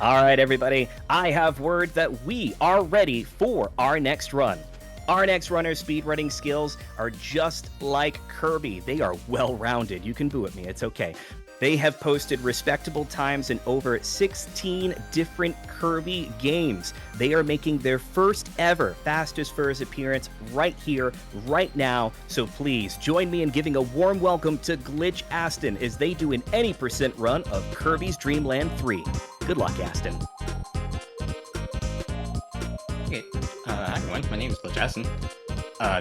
All right, everybody, I have word that we are ready for our next run. Our next runner's speedrunning skills are just like Kirby. They are well-rounded. You can boo at me, it's okay. They have posted respectable times in over 16 different Kirby games. They are making their first ever Fastest Furs appearance right here, right now. So please join me in giving a warm welcome to GlitchAston as they do an any percent run of Kirby's Dream Land 3. Good luck, Aston. Okay, hi everyone, my name is GlitchAston.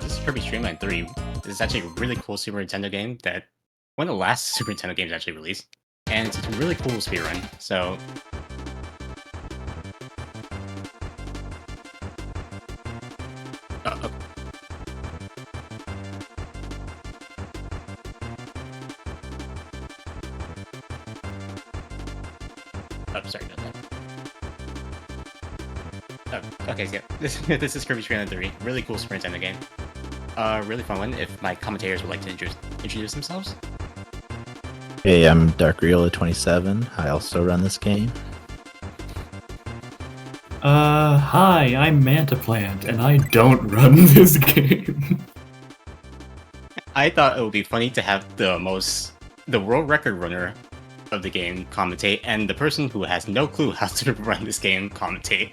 This is Kirby's Dream Land 3. This is actually a really cool Super Nintendo game that one of the last Super Nintendo games actually released. And it's a really cool speedrun, so... okay. Oh, sorry about that. Oh, okay, so yeah, this is Kirby's Dream Land 3. Really cool Super Nintendo game. Really fun one. If my commentators would like to introduce themselves. Hey, I'm DarkRiola27. I also run this game. Hi, I'm Mantaplant, and I don't run this game. I thought it would be funny to have the world record runner of the game commentate, and the person who has no clue how to run this game commentate.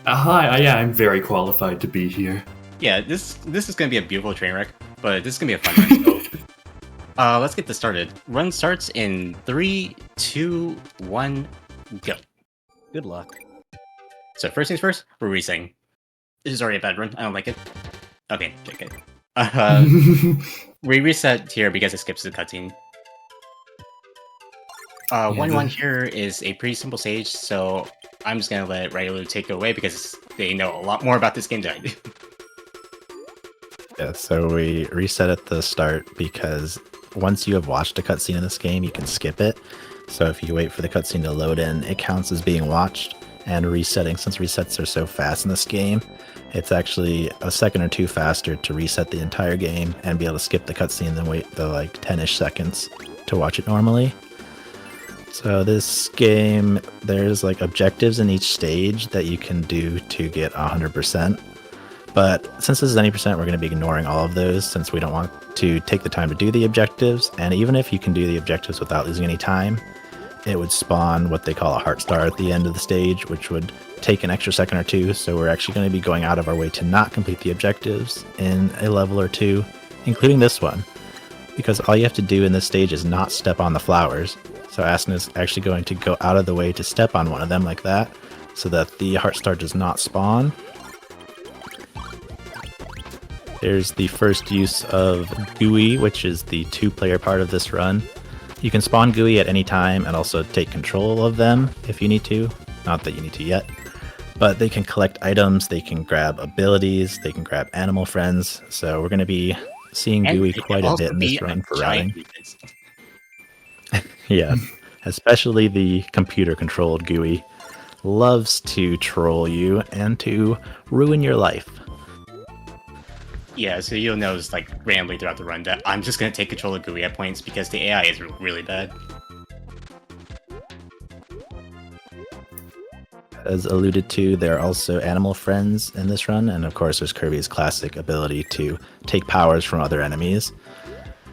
Hi, yeah, I'm very qualified to be here. Yeah, this is gonna be a beautiful train wreck, but this is gonna be a fun run. So, let's get this started. Run starts in 3, 2, 1, go. Good luck. So first things first, we're resetting. This is already a bad run. I don't like it. Okay, JK. We reset here because it skips the cutscene. 1-1 here is a pretty simple stage, so I'm just gonna let Regular take it away because they know a lot more about this game than I do. Yeah, so we reset at the start because once you have watched a cutscene in this game, you can skip it. So if you wait for the cutscene to load in, it counts as being watched. And resetting, since resets are so fast in this game, it's actually a second or two faster to reset the entire game and be able to skip the cutscene than wait the like 10-ish seconds to watch it normally. So this game, there's like objectives in each stage that you can do to get 100%. But since this is any percent, we're going to be ignoring all of those since we don't want to take the time to do the objectives. And even if you can do the objectives without losing any time, it would spawn what they call a heart star at the end of the stage, which would take an extra second or two. So we're actually going to be going out of our way to not complete the objectives in a level or two, including this one, because all you have to do in this stage is not step on the flowers. So Aston is actually going to go out of the way to step on one of them like that, so that the heart star does not spawn. There's the first use of GUI, which is the two-player part of this run. You can spawn GUI at any time and also take control of them if you need to. Not that you need to yet. But they can collect items, they can grab abilities, they can grab animal friends. So we're going to be seeing GUI quite a bit in this run for routing. Yeah, especially the computer-controlled GUI loves to troll you and to ruin your life. Yeah, so you'll notice like randomly throughout the run that I'm just gonna take control of GUI at points because the AI is really bad. As alluded to, there are also animal friends in this run, and of course there's Kirby's classic ability to take powers from other enemies.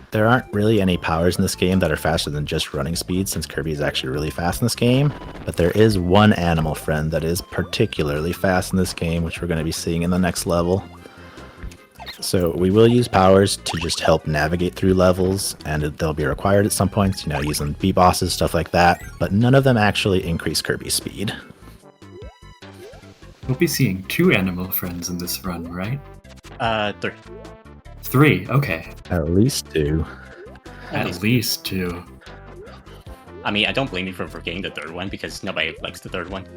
There aren't really any powers in this game that are faster than just running speed, since Kirby is actually really fast in this game, but there is one animal friend that is particularly fast in this game, which we're going to be seeing in the next level. So we will use powers to just help navigate through levels, and they'll be required at some points, using B-bosses, stuff like that, but none of them actually increase Kirby's speed. We'll be seeing 2 animal friends in this run, right? 3. 3, okay. At least 2. At least 2. I mean, I don't blame you for forgetting the third one because nobody likes the third one.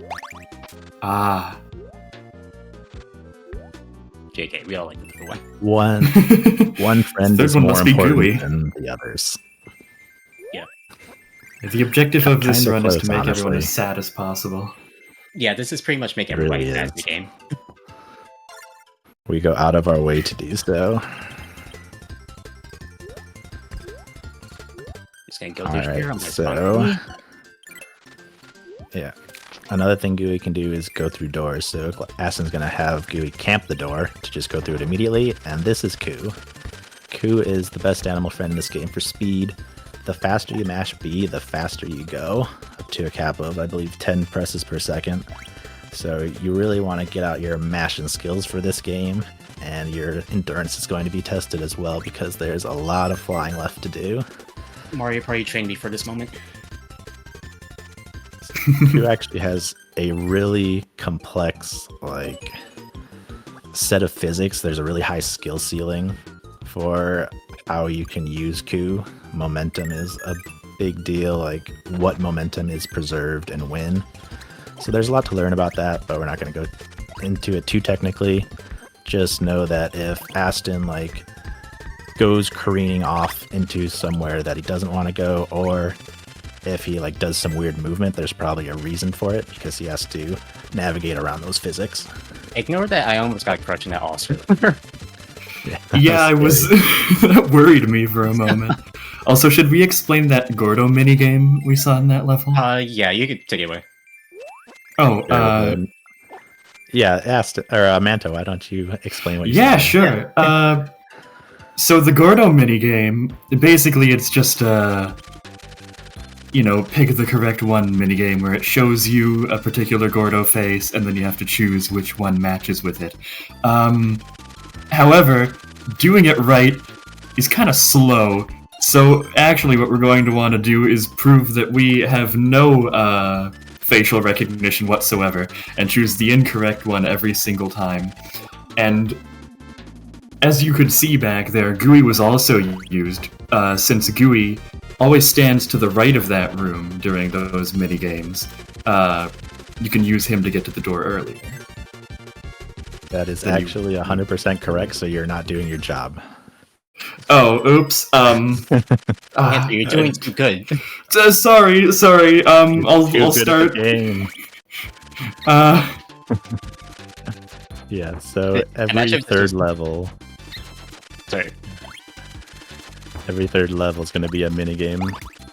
Ah. JK, we all like the third one. One friend is more important than the others. Yeah. The objective of this run is to make honestly. everyone as sad as possible. Yeah, this is pretty much make everybody really sad in the game. We go out of our way to do so. Just gonna go through here on my so spawn. yeah, Another thing Gooey can do is go through doors. So Aston's going to have Gooey camp the door to just go through it immediately. And this is Koo. Koo is the best animal friend in this game for speed. The faster you mash B, the faster you go, up to a cap of, I believe, 10 presses per second. So you really want to get out your mashing skills for this game, and your endurance is going to be tested as well because there's a lot of flying left to do. Mario Party trained me for this moment. Koo actually has a really complex, like, set of physics. There's a really high skill ceiling for how you can use Koo. Momentum is a big deal, like what momentum is preserved and when. So there's a lot to learn about that, but we're not going to go into it too technically. Just know that if Aston like goes careening off into somewhere that he doesn't want to go, or if he like does some weird movement, there's probably a reason for it because he has to navigate around those physics. Ignore that I almost got crushed in that also. Yeah, I was that worried me for a moment. Also, should we explain that Gordo minigame we saw in that level? Yeah, you could take it away. Oh, yeah, Aston or Manto, why don't you explain what you yeah, said? sure. So the Gordo minigame, basically it's just pick the correct one minigame where it shows you a particular Gordo face and then you have to choose which one matches with it. However, doing it right is kind of slow. So actually what we're going to want to do is prove that we have no facial recognition whatsoever and choose the incorrect one every single time. And as you could see back there, GUI was also used, since GUI always stands to the right of that room during those minigames. You can use him to get to the door earlier. That is actually 100% correct, so you're not doing your job. Oh, oops. Anthony, you're doing too good. Sorry. I'll start. Game. Yeah. So every third level. Sorry. Every third level is going to be a minigame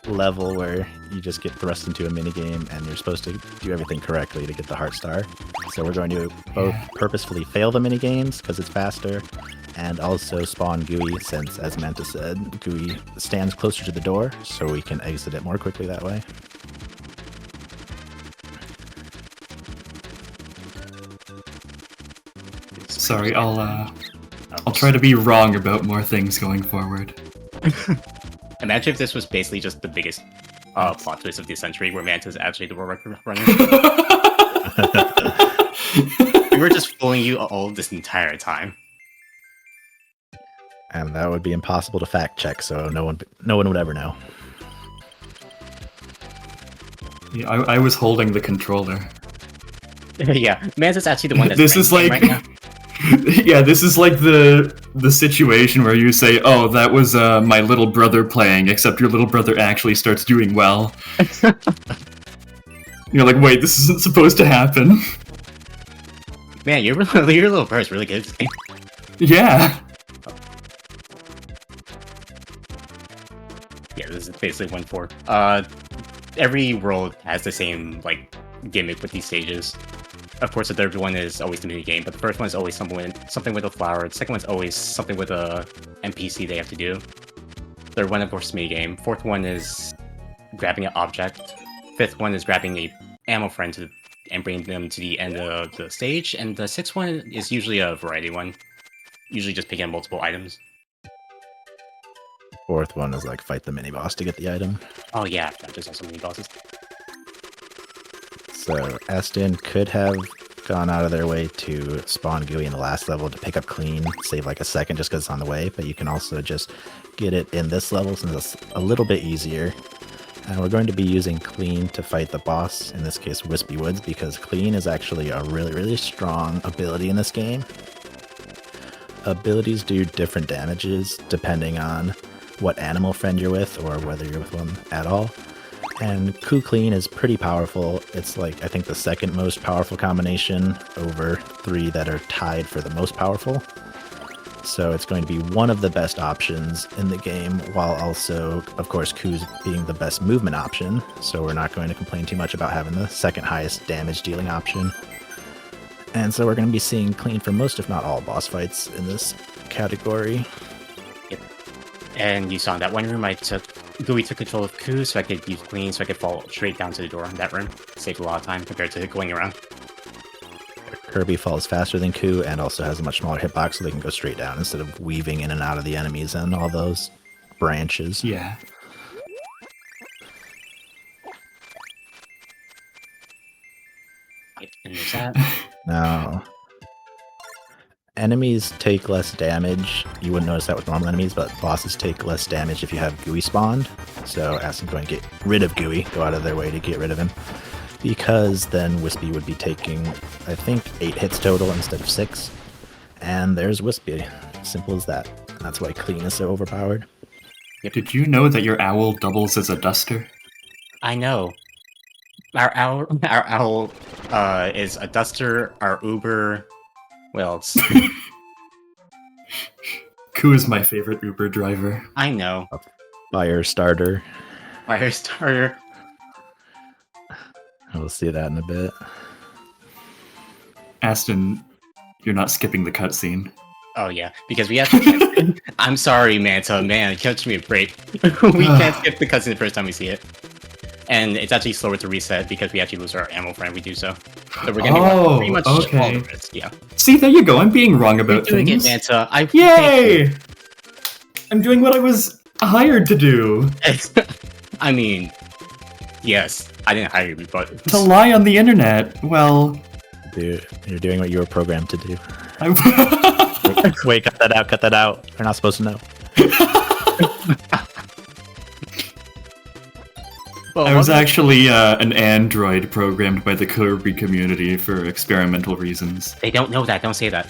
level where you just get thrust into a minigame and you're supposed to do everything correctly to get the heart star. So we're going to both purposefully fail the minigames because it's faster, and also spawn GUI since, as Manta said, GUI stands closer to the door, so we can exit it more quickly that way. Sorry, I'll try to be wrong about more things going forward. Imagine if this was basically just the biggest plot twist of the century, where Manta's actually the world record runner. We were just fooling you all this entire time. And that would be impossible to fact check, so no one would ever know. Yeah, I was holding the controller. Yeah, Manta's actually the one that's This is like, right now. yeah, this is like the situation where you say, "Oh, that was my little brother playing," except your little brother actually starts doing well. You're like, "Wait, this isn't supposed to happen." Man, your little brother's really good at this game. Yeah. Yeah, this is basically 1-4. Every world has the same gimmick with these stages. Of course, the third one is always the mini game, but the first one is always something with a flower. The second one's always something with a NPC they have to do. Third one, of course, mini game. Fourth one is grabbing an object. Fifth one is grabbing a ammo friend and bringing them to the end of the stage. And the sixth one is usually a variety one, usually just picking up multiple items. Fourth one is like fight the mini boss to get the item. Oh yeah, there's also mini bosses. So Aston could have gone out of their way to spawn GUI in the last level to pick up clean, save like a second just because it's on the way, but you can also just get it in this level since it's a little bit easier. And we're going to be using clean to fight the boss, in this case Wispy Woods, because clean is actually a really strong ability in this game. Abilities do different damages depending on what animal friend you're with or whether you're with one at all. And Koo Clean is pretty powerful. It's like, I think, the second most powerful combination over 3 that are tied for the most powerful. So it's going to be one of the best options in the game, while also, of course, Ku's being the best movement option. So we're not going to complain too much about having the second highest damage dealing option. And so we're going to be seeing clean for most, if not all, boss fights in this category. Yep. And you saw in that one room, Gooey took control of Ku, so I could use clean, so I could fall straight down to the door in that room. Saved a lot of time compared to going around. Kirby falls faster than Ku and also has a much smaller hitbox, so they can go straight down instead of weaving in and out of the enemies and all those branches. Yeah. Yep, and there's that. Now, enemies take less damage. You wouldn't notice that with normal enemies, but bosses take less damage if you have Gooey spawned. So Aston's going to get rid of Gooey, go out of their way to get rid of him. Because then Wispy would be taking, I think, 8 hits total instead of 6. And there's Wispy. Simple as that. That's why clean is so overpowered. Did you know that your owl doubles as a duster? I know. Our owl is a duster, our Uber. What else? Ku is my favorite Uber driver. I know. Fire starter. Fire starter. We'll see that in a bit. Aston, you're not skipping the cutscene. Oh yeah, because we have to. I'm sorry, Manta. Man, catch me a break. We can't skip the cutscene the first time we see it. And it's actually slower to reset because we actually lose our ammo frame we do so. So we're gonna pretty much all the rest, yeah. See, there you go. I'm being wrong about You're doing things. it, Manta. Yay! I'm doing what I was hired to do. I mean, yes, I didn't hire you, but To lie on the internet. Well, Dude, you're doing what you were programmed to do. I... Wait, cut that out, cut that out. They're not supposed to know. well, I was actually an android programmed by the Kirby community for experimental reasons. They don't know that. Don't say that.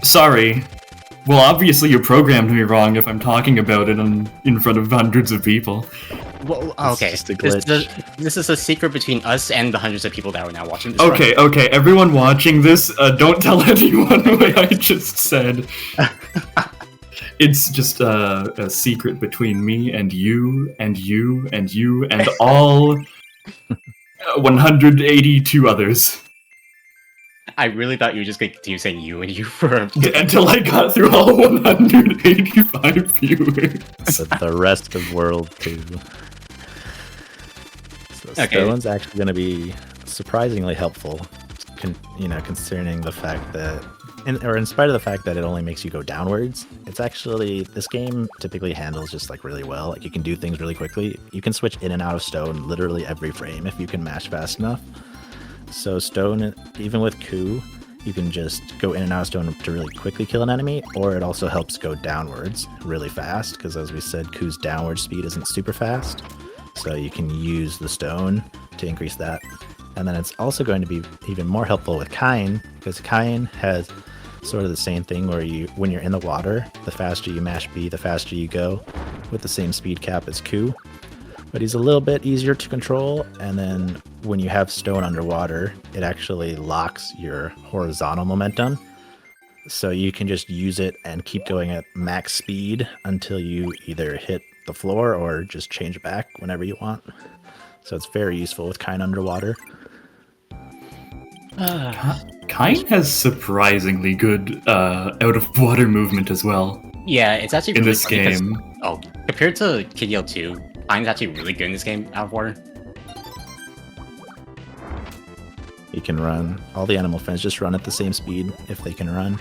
Sorry. Well, obviously you programmed me wrong if I'm talking about it in front of hundreds of people. Well, It's okay. just a glitch. This is a secret between us and the hundreds of people that are now watching this. Okay, okay, everyone watching this, don't tell anyone what I just said. It's just a secret between me and you and you and you and all 182 others. I really thought you were just going to continue saying you and you for Until I got through all 185 viewers. But the rest of World 2. So Okay. Stone's actually going to be surprisingly helpful, concerning the fact that, in spite of the fact that it only makes you go downwards, it's actually, this game typically handles just like really well. Like you can do things really quickly. You can switch in and out of Stone literally every frame if you can mash fast enough. So Stone, even with Ku, you can just go in and out of Stone to really quickly kill an enemy, or it also helps go downwards really fast, because as we said, Ku's downward speed isn't super fast. So you can use the Stone to increase that. And then it's also going to be even more helpful with Kain, because Kain has sort of the same thing where when you're in the water, the faster you mash B, the faster you go, with the same speed cap as Ku. But he's a little bit easier to control, and then when you have Stone underwater, it actually locks your horizontal momentum. So you can just use it and keep going at max speed until you either hit the floor or just change it back whenever you want. So it's very useful with Kain underwater. Kain has surprisingly good out-of-water movement as well. Yeah, it's actually In really this funny 'cause- game. Oh, compared to KDL 2, I'm actually really good in this game out of water. You can run. All the animal friends just run at the same speed if they can run.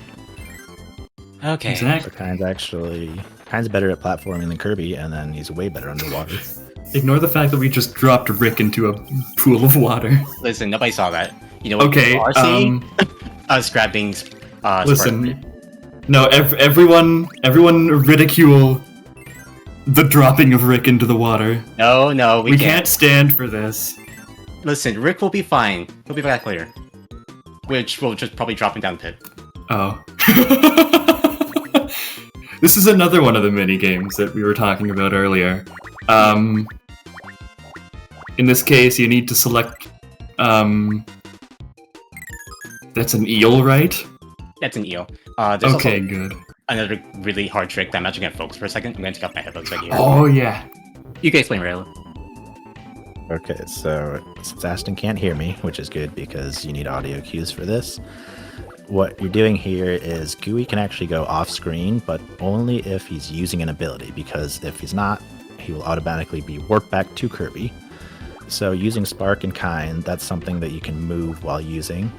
Okay. Exactly. So Kain's better at platforming than Kirby, and then he's way better underwater. Ignore the fact that we just dropped Rick into a pool of water. Listen, nobody saw that. You know what Okay, people are seeing? Us grabbing. listen. No, everyone ridicule the dropping of Rick into the water. No, we We can't. can't stand for this. Listen, Rick will be fine. He'll be back later. Which will just probably drop him down the pit. Oh. This is another one of the mini games that we were talking about earlier. In this case, you need to select. That's an eel, right? That's an eel. There's Okay, also, good. another really hard trick that I'm actually gonna focus for a second. I'm gonna take off my headphones right here. Oh yeah. You can explain, Rayla. Okay, so since Aston can't hear me, which is good because you need audio cues for this, what you're doing here is Gooey can actually go off screen, but only if he's using an ability, because if he's not, he will automatically be warped back to Kirby. So using Spark and Kind, that's something that you can move while using.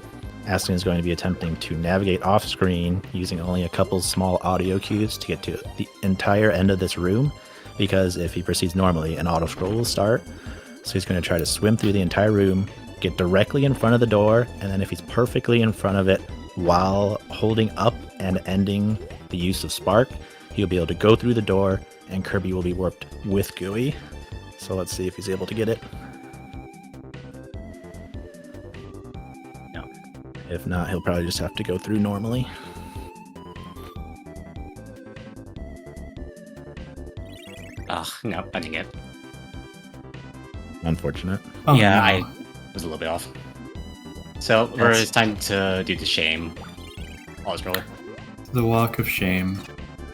Aston is going to be attempting to navigate off screen using only a couple small audio cues to get to the entire end of this room, because if he proceeds normally, an auto scroll will start. So he's going to try to swim through the entire room, get directly in front of the door, and then if he's perfectly in front of it while holding up and ending the use of Spark, he'll be able to go through the door and Kirby will be warped with Gooey. So let's see if he's able to get it. No. If not, he'll probably just have to go through normally. Ugh, no, I didn't get it. Unfortunate. Oh, Yeah, no. I was a little bit off. So, it's time to do the shame. Auto scroller. The walk of shame.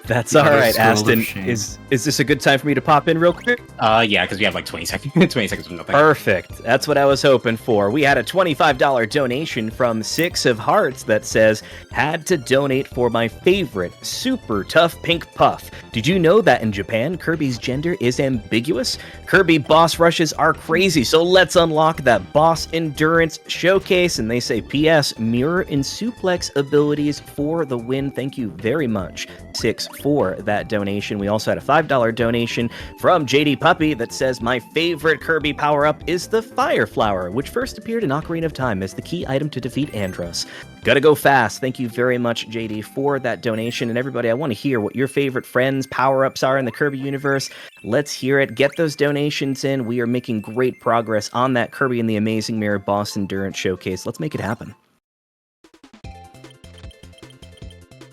That's Yeah, all right, scroll of Aston. shame. Is this a good time for me to pop in real quick? Yeah, because we have like 20 seconds. 20 seconds of nothing. Perfect. That's what I was hoping for. We had a $25 donation from Six of Hearts that says, had to donate for my favorite super tough pink puff. Did you know that in Japan, Kirby's gender is ambiguous? Kirby boss rushes are crazy, so let's unlock that boss endurance showcase. And they say, P.S. mirror and suplex abilities for the win. Thank you very much, Six, for that donation. We also had a $5 donation from JD Puppy that says, my favorite Kirby power-up is the Fire Flower, which first appeared in Ocarina of Time as the key item to defeat Andros. Gotta go fast. Thank you very much, JD, for that donation. And everybody, I want to hear what your favorite friends' power-ups are in the Kirby universe. Let's hear it. Get those donations in. We are making great progress on that Kirby and the Amazing Mirror Boss Endurance Showcase. Let's make it happen.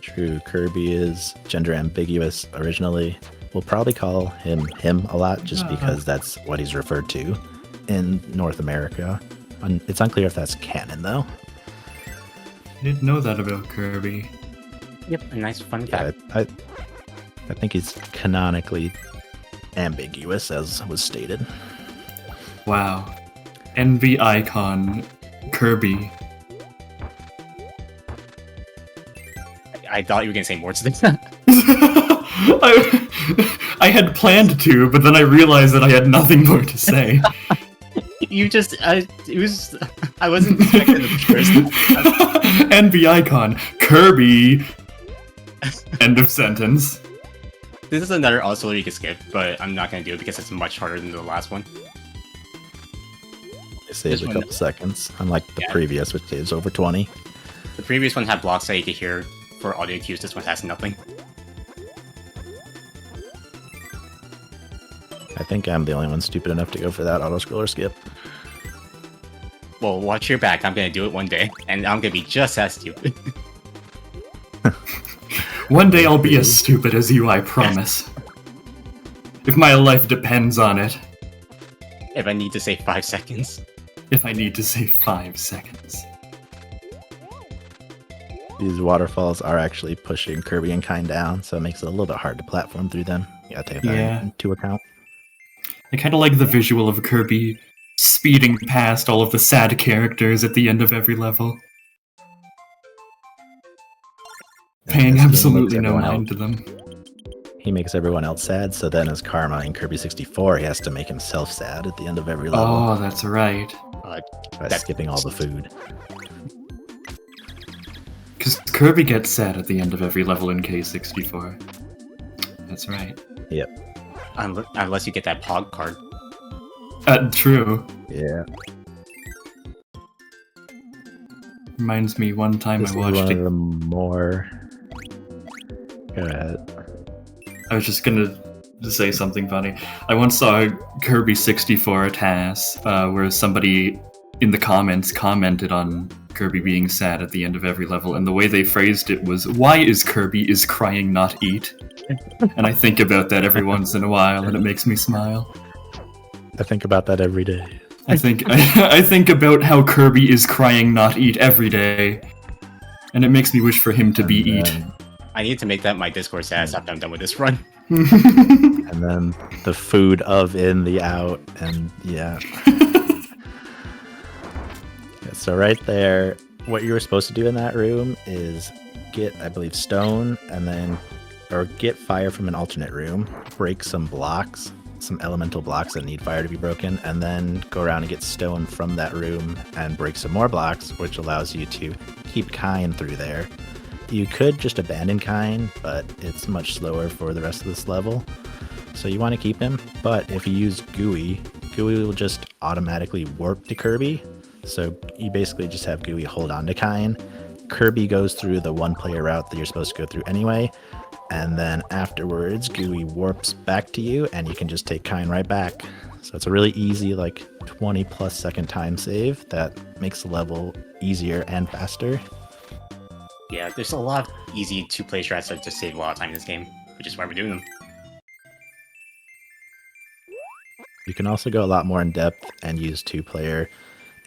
True, Kirby is gender ambiguous originally. We'll probably call him a lot just because that's what he's referred to in North America. It's unclear if that's canon though. I didn't know that about Kirby. Yep, a nice fun Yeah, fact. I think he's canonically ambiguous, as was stated. Wow. Envy icon Kirby. I thought you were gonna say more to this. I had planned to, but then I realized that I had nothing more to say. You just, I wasn't expecting the first. Envy icon Kirby. End of sentence. This is another also you can skip, but I'm not gonna do it because it's much harder than the last one. It saves This a one- couple seconds, unlike the Yeah. previous, which saves over 20. The previous one had blocks that you could hear for audio cues. This one has nothing. I think I'm the only one stupid enough to go for that auto-scroller skip. Well, watch your back. I'm gonna do it one day, and I'm gonna be just as stupid. One day I'll be as stupid as you, I promise. If my life depends on it. If I need to say 5 seconds. If I need to save 5 seconds. These waterfalls are actually pushing Kirby and Kind down, so it makes it a little bit hard to platform through them. You gotta take that Yeah. into account. I kind of like the visual of Kirby speeding past all of the sad characters at the end of every level. Paying This game absolutely makes no everyone mind to them. He makes everyone else sad, so then as karma in Kirby 64, he has to make himself sad at the end of every level Oh, that's right. by that- skipping all the food. Because Kirby gets sad at the end of every level in K64. That's right. Unless you get that Pog card. True. Yeah. Reminds me one time This I is watched one it. of the more... Go ahead. I was just gonna say something funny. I once saw Kirby 64 a TAS, where somebody in the comments commented on Kirby being sad at the end of every level, and the way they phrased it was, "Why is Kirby is crying not eat?" And I think about that every once in a while, and it makes me smile. I think about that every day. I think about how Kirby is crying not eat every day, and it makes me wish for him to be And eat. then I need to make that my Discord status after I'm done with this run. And then the food of in, the out, and yeah. So right there, what you were supposed to do in that room is get, I believe, stone, and then, or get fire from an alternate room, break some blocks, some elemental blocks that need fire to be broken, and then go around and get stone from that room and break some more blocks, which allows you to keep Kine through there. You could just abandon Kine, but it's much slower for the rest of this level. So you want to keep him, but if you use Gooey, Gooey will just automatically warp to Kirby. So you basically just have Gooey hold on to Kine. Kirby goes through the one-player route that you're supposed to go through anyway, and then afterwards Gooey warps back to you, and you can just take Kine right back. So it's a really easy, like 20+ second time save that makes the level easier and faster. Yeah, there's a lot of easy 2-play strats that just save a lot of time in this game, which is why we're doing them. You can also go a lot more in depth and use 2-player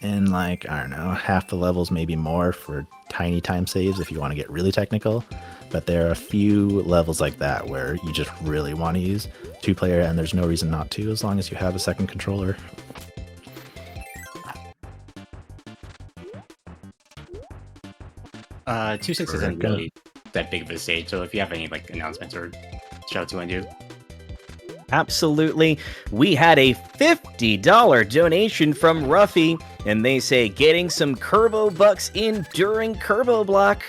in, like, I don't know, half the levels, maybe more, for tiny time saves if you want to get really technical. But there are a few levels like that where you just really want to use 2-player, and there's no reason not to as long as you have a second controller. 2-6 isn't really that big of a stage, so if you have any like announcements or shout-outs you want to do. Absolutely. We had a $50 donation from Ruffy, and they say getting some Kerbo bucks in during Kerbo block.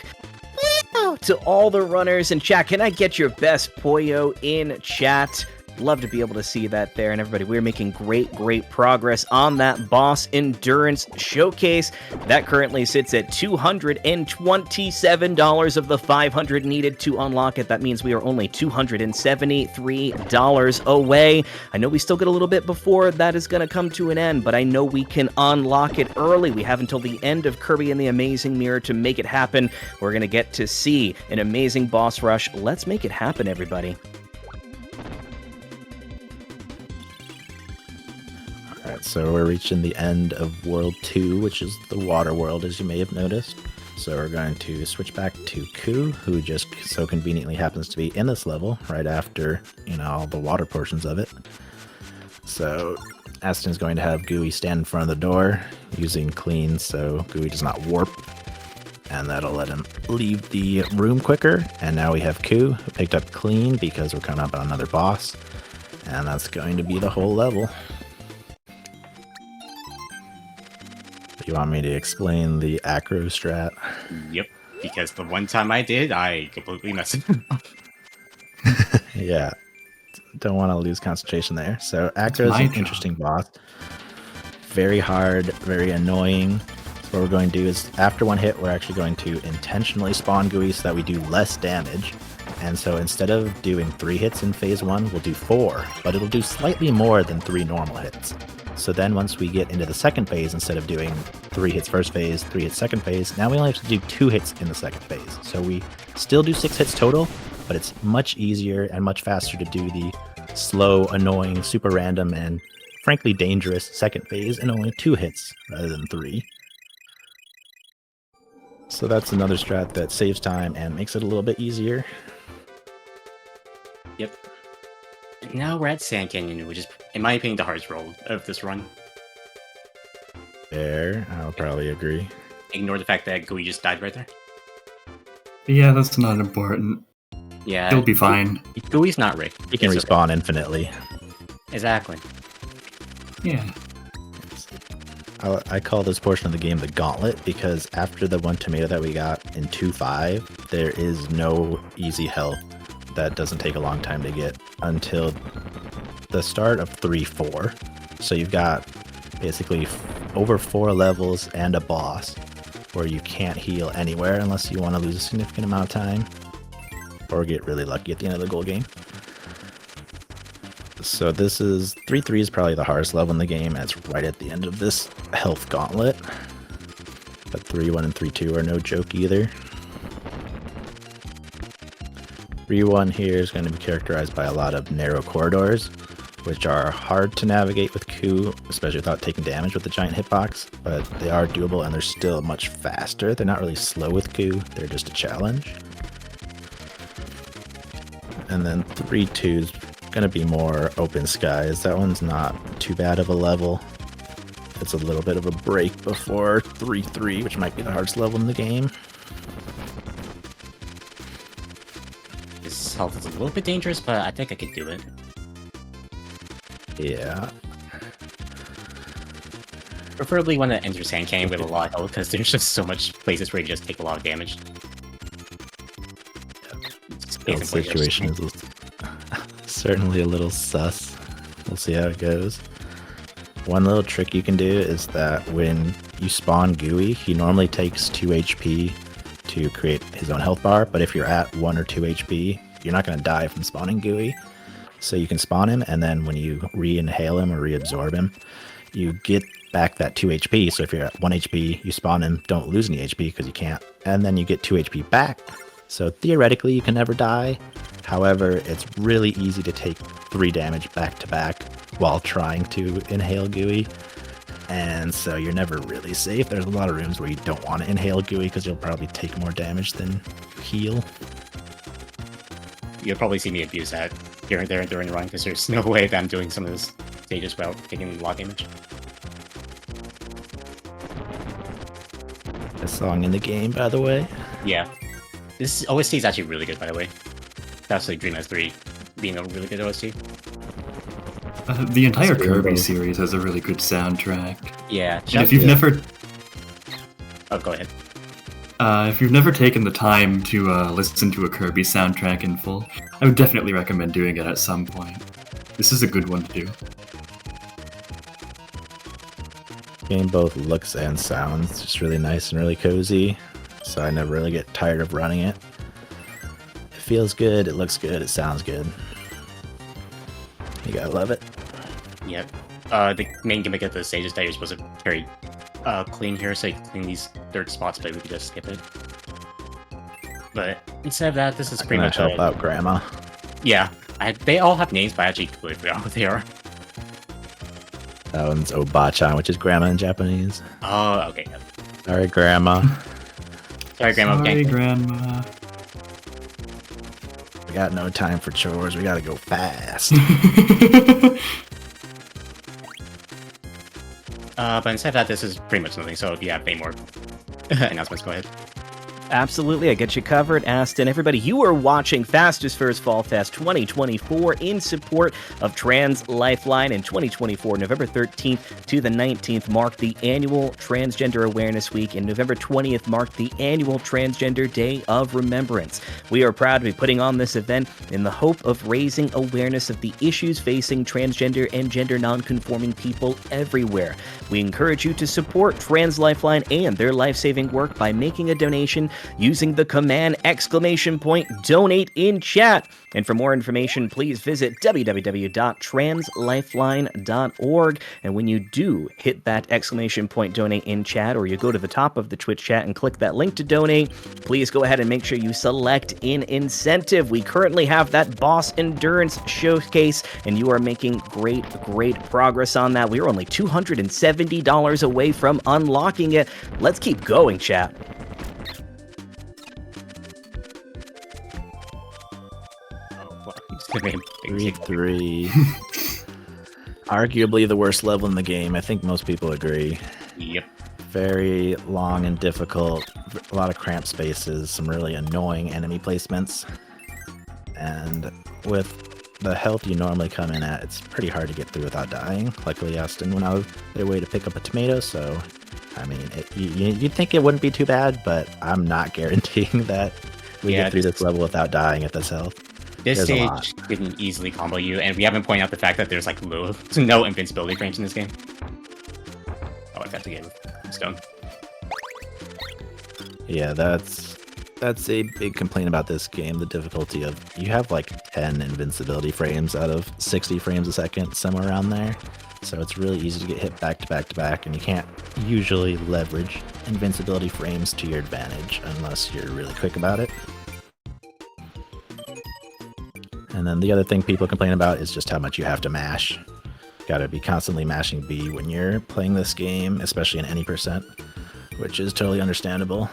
To all the runners in chat, can I get your best Poyo in chat? Love to be able to see that there. And everybody, we're making great progress on that boss endurance showcase. That currently sits at $227 of the $500 needed to unlock it. That means we are only $273 away. I know we still get a little bit before that is going to come to an end, but I know we can unlock it early. We have until the end of Kirby and the Amazing Mirror to make it happen. We're going to get to see an amazing boss rush. Let's make it happen, everybody. Alright, so we're reaching the end of World 2, which is the water world, as you may have noticed. So we're going to switch back to Ku, who just so conveniently happens to be in this level, right after, you know, all the water portions of it. So Aston's going to have Gooey stand in front of the door, using clean so Gooey does not warp. And that'll let him leave the room quicker. And now we have Ku, who picked up clean because we're coming up on another boss. And that's going to be the whole level. You want me to explain the acro strat? Yep, because the one time I did, I completely messed it up. Yeah, don't want to lose concentration there. So acro is an interesting boss. Very hard, very annoying. So what we're going to do is, after one hit, we're actually going to intentionally spawn Gooey so that we do less damage. And so instead of doing 3 hits in phase 1, we'll do 4, but it'll do slightly more than 3 normal hits. So then once we get into the second phase, instead of doing 3 hits first phase, 3 hits second phase, now we only have to do 2 hits in the second phase. So we still do 6 hits total, but it's much easier and much faster to do the slow, annoying, super random, and frankly dangerous second phase in only 2 hits rather than 3. So that's another strat that saves time and makes it a little bit easier. Yep. Now we're at Sand Canyon, which is, in my opinion, the hardest roll of this run. Fair, I'll probably agree. Ignore the fact that Gooey just died right there. Yeah, that's not important. Yeah. He'll be fine. Gooey's not Rick. He can respawn infinitely. Exactly. Yeah. I call this portion of the game the gauntlet because after the 1 tomato that we got in 2.5, there is no easy health that doesn't take a long time to get until the start of 3-4. So you've got basically over 4 levels and a boss where you can't heal anywhere unless you want to lose a significant amount of time or get really lucky at the end of the goal game. So this is 3-3 is probably the hardest level in the game. It's right at the end of this health gauntlet. But 3-1 and 3-2 are no joke either. 3-1 here is going to be characterized by a lot of narrow corridors, which are hard to navigate with Ku, especially without taking damage with the giant hitbox, but they are doable and they're still much faster. They're not really slow with Ku, they're just a challenge. And then 3-2 is going to be more open skies. That one's not too bad of a level. It's a little bit of a break before 3-3, which might be the hardest level in the game. This health is a little bit dangerous, but I think I could do it. Yeah. Preferably one that enters Sand Canyon with a lot of health, because there's just so much places where you just take a lot of damage. The situation is certainly a little sus. We'll see how it goes. One little trick you can do is that when you spawn Gooey, he normally takes 2 HP to create his own health bar, but if you're at 1 or 2 HP, you're not going to die from spawning Gooey. So you can spawn him, and then when you re-inhale him or reabsorb him, you get back that 2 HP. So if you're at 1 HP, you spawn him, don't lose any HP because you can't, and then you get 2 HP back. So theoretically, you can never die. However, it's really easy to take 3 damage back to back while trying to inhale Gooey. And so you're never really safe. There's a lot of rooms where you don't want to inhale Gooey because you'll probably take more damage than heal. You'll probably see me abuse that here and there during the run, because there's no way that I'm doing some of this stages without taking a lot of damage. A song in the game, by the way. Yeah. This OST is actually really good, by the way. That's like Dream S3 being a really good OST. The entire That's Kirby cool. series has a really good soundtrack. Yeah. And if you've never, Oh, go ahead. if you've never taken the time to listen to a Kirby soundtrack in full, I would definitely recommend doing it at some point. This is a good one to do. Game both looks and sounds just really nice and really cozy, so I never really get tired of running it. It feels good, it looks good, it sounds good. You gotta love it. Yep. The main gimmick of the stage is that you're supposed to carry clean here, so you can clean these dirt spots, but we could just skip it. But instead of that, this is pretty Gonna much help out Grandma. Yeah. They all have names, but I actually completely forgot what they are. That one's Obachan, which is Grandma in Japanese. Oh, okay. Yep. Alright, Grandma. Sorry, Grandma. Sorry, Okay. Grandma. We got no time for chores, we gotta go fast. But instead of that, this is pretty much nothing, so if you have any more announcements, go ahead. Absolutely, I get you covered, Aston. Everybody, you are watching Fastest First Fall Fest 2024 in support of Trans Lifeline. In 2024, November 13th to the 19th marked the annual Transgender Awareness Week, and November 20th marked the annual Transgender Day of Remembrance. We are proud to be putting on this event in the hope of raising awareness of the issues facing transgender and gender nonconforming people everywhere. We encourage you to support Trans Lifeline and their life-saving work by making a donation using the command !donate in chat. And for more information, please visit www.translifeline.org. And when you do hit that ! donate in chat, or you go to the top of the Twitch chat and click that link to donate, please go ahead and make sure you select an incentive. We currently have that Boss Endurance Showcase, and you are making great progress on that. We are only $270 away from unlocking it. Let's keep going, chat. 3-3. Arguably the worst level in the game. I think most people agree. Yep. Very long and difficult. A lot of cramped spaces. Some really annoying enemy placements. And with the health you normally come in at, it's pretty hard to get through without dying. Luckily, Aston went out of their way to pick up a tomato, so I mean, you'd think it wouldn't be too bad, but I'm not guaranteeing that we get through this level without dying at this health. This There's a lot. stage can easily combo you, and we haven't pointed out the fact that there's like no invincibility frames in this game. Oh, I have to get stone. Yeah, that's a big complaint about this game, the difficulty of, you have like 10 invincibility frames out of 60 frames a second, somewhere around there. So it's really easy to get hit back to back to back, and you can't usually leverage invincibility frames to your advantage unless you're really quick about it. And then the other thing people complain about is just how much you have to mash. Gotta be constantly mashing B when you're playing this game, especially in any percent, which is totally understandable.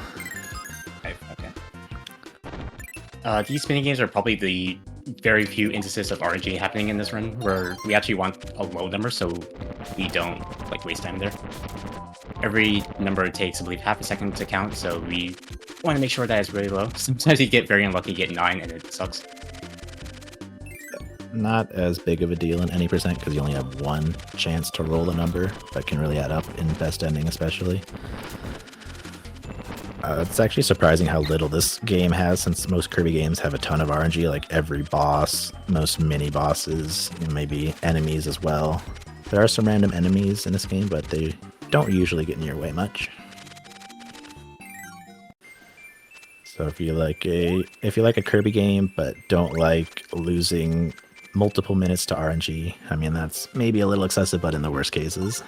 Okay. These mini games are probably the very few instances of RNG happening in this run, where we actually want a low number so we don't like waste time there. Every number takes, I believe, half a second to count, so we want to make sure that it's really low. Sometimes you get very unlucky, get 9, and it sucks. Not as big of a deal in any percent because you only have one chance to roll a number, but can really add up in best ending especially. It's actually surprising how little this game has, since most Kirby games have a ton of RNG, like every boss, most mini bosses, and maybe enemies as well. There are some random enemies in this game, but they don't usually get in your way much. So if you like a Kirby game but don't like losing multiple minutes to RNG, I mean that's maybe a little excessive, but in the worst cases,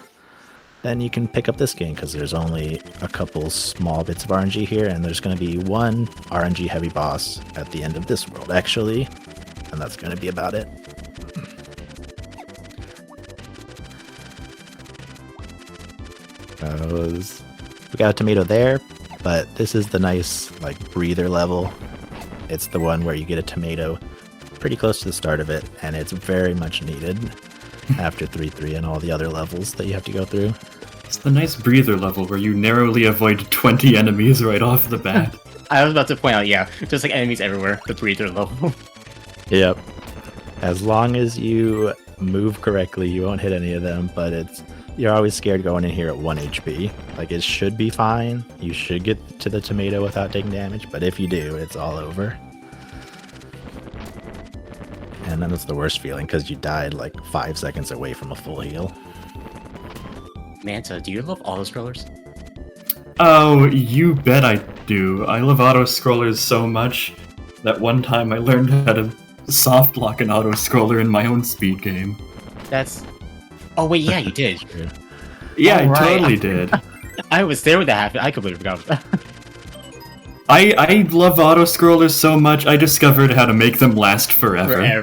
then you can pick up this game because there's only a couple small bits of RNG here, and there's going to be one RNG heavy boss at the end of this world actually, and that's going to be about it. We got a tomato there, but this is the nice like breather level. It's the one where you get a tomato pretty close to the start of it, and it's very much needed after 3-3 and all the other levels that you have to go through. It's the nice breather level where you narrowly avoid 20 enemies right off the bat. I was about to point out, yeah, just like enemies everywhere, the breather level. Yep. As long as you move correctly, you won't hit any of them, but you're always scared going in here at 1 HP. Like, it should be fine. You should get to the tomato without taking damage, but if you do, it's all over. And then it's the worst feeling because you died like 5 seconds away from a full heal. Manta, do you love auto-scrollers? Oh, you bet I do. I love auto-scrollers so much that one time I learned how to soft lock an auto-scroller in my own speed game. That's... Oh wait, yeah, you did. Yeah, I All right. totally did. I was there when that happened. I completely forgot about that. I love auto-scrollers so much, I discovered how to make them last forever.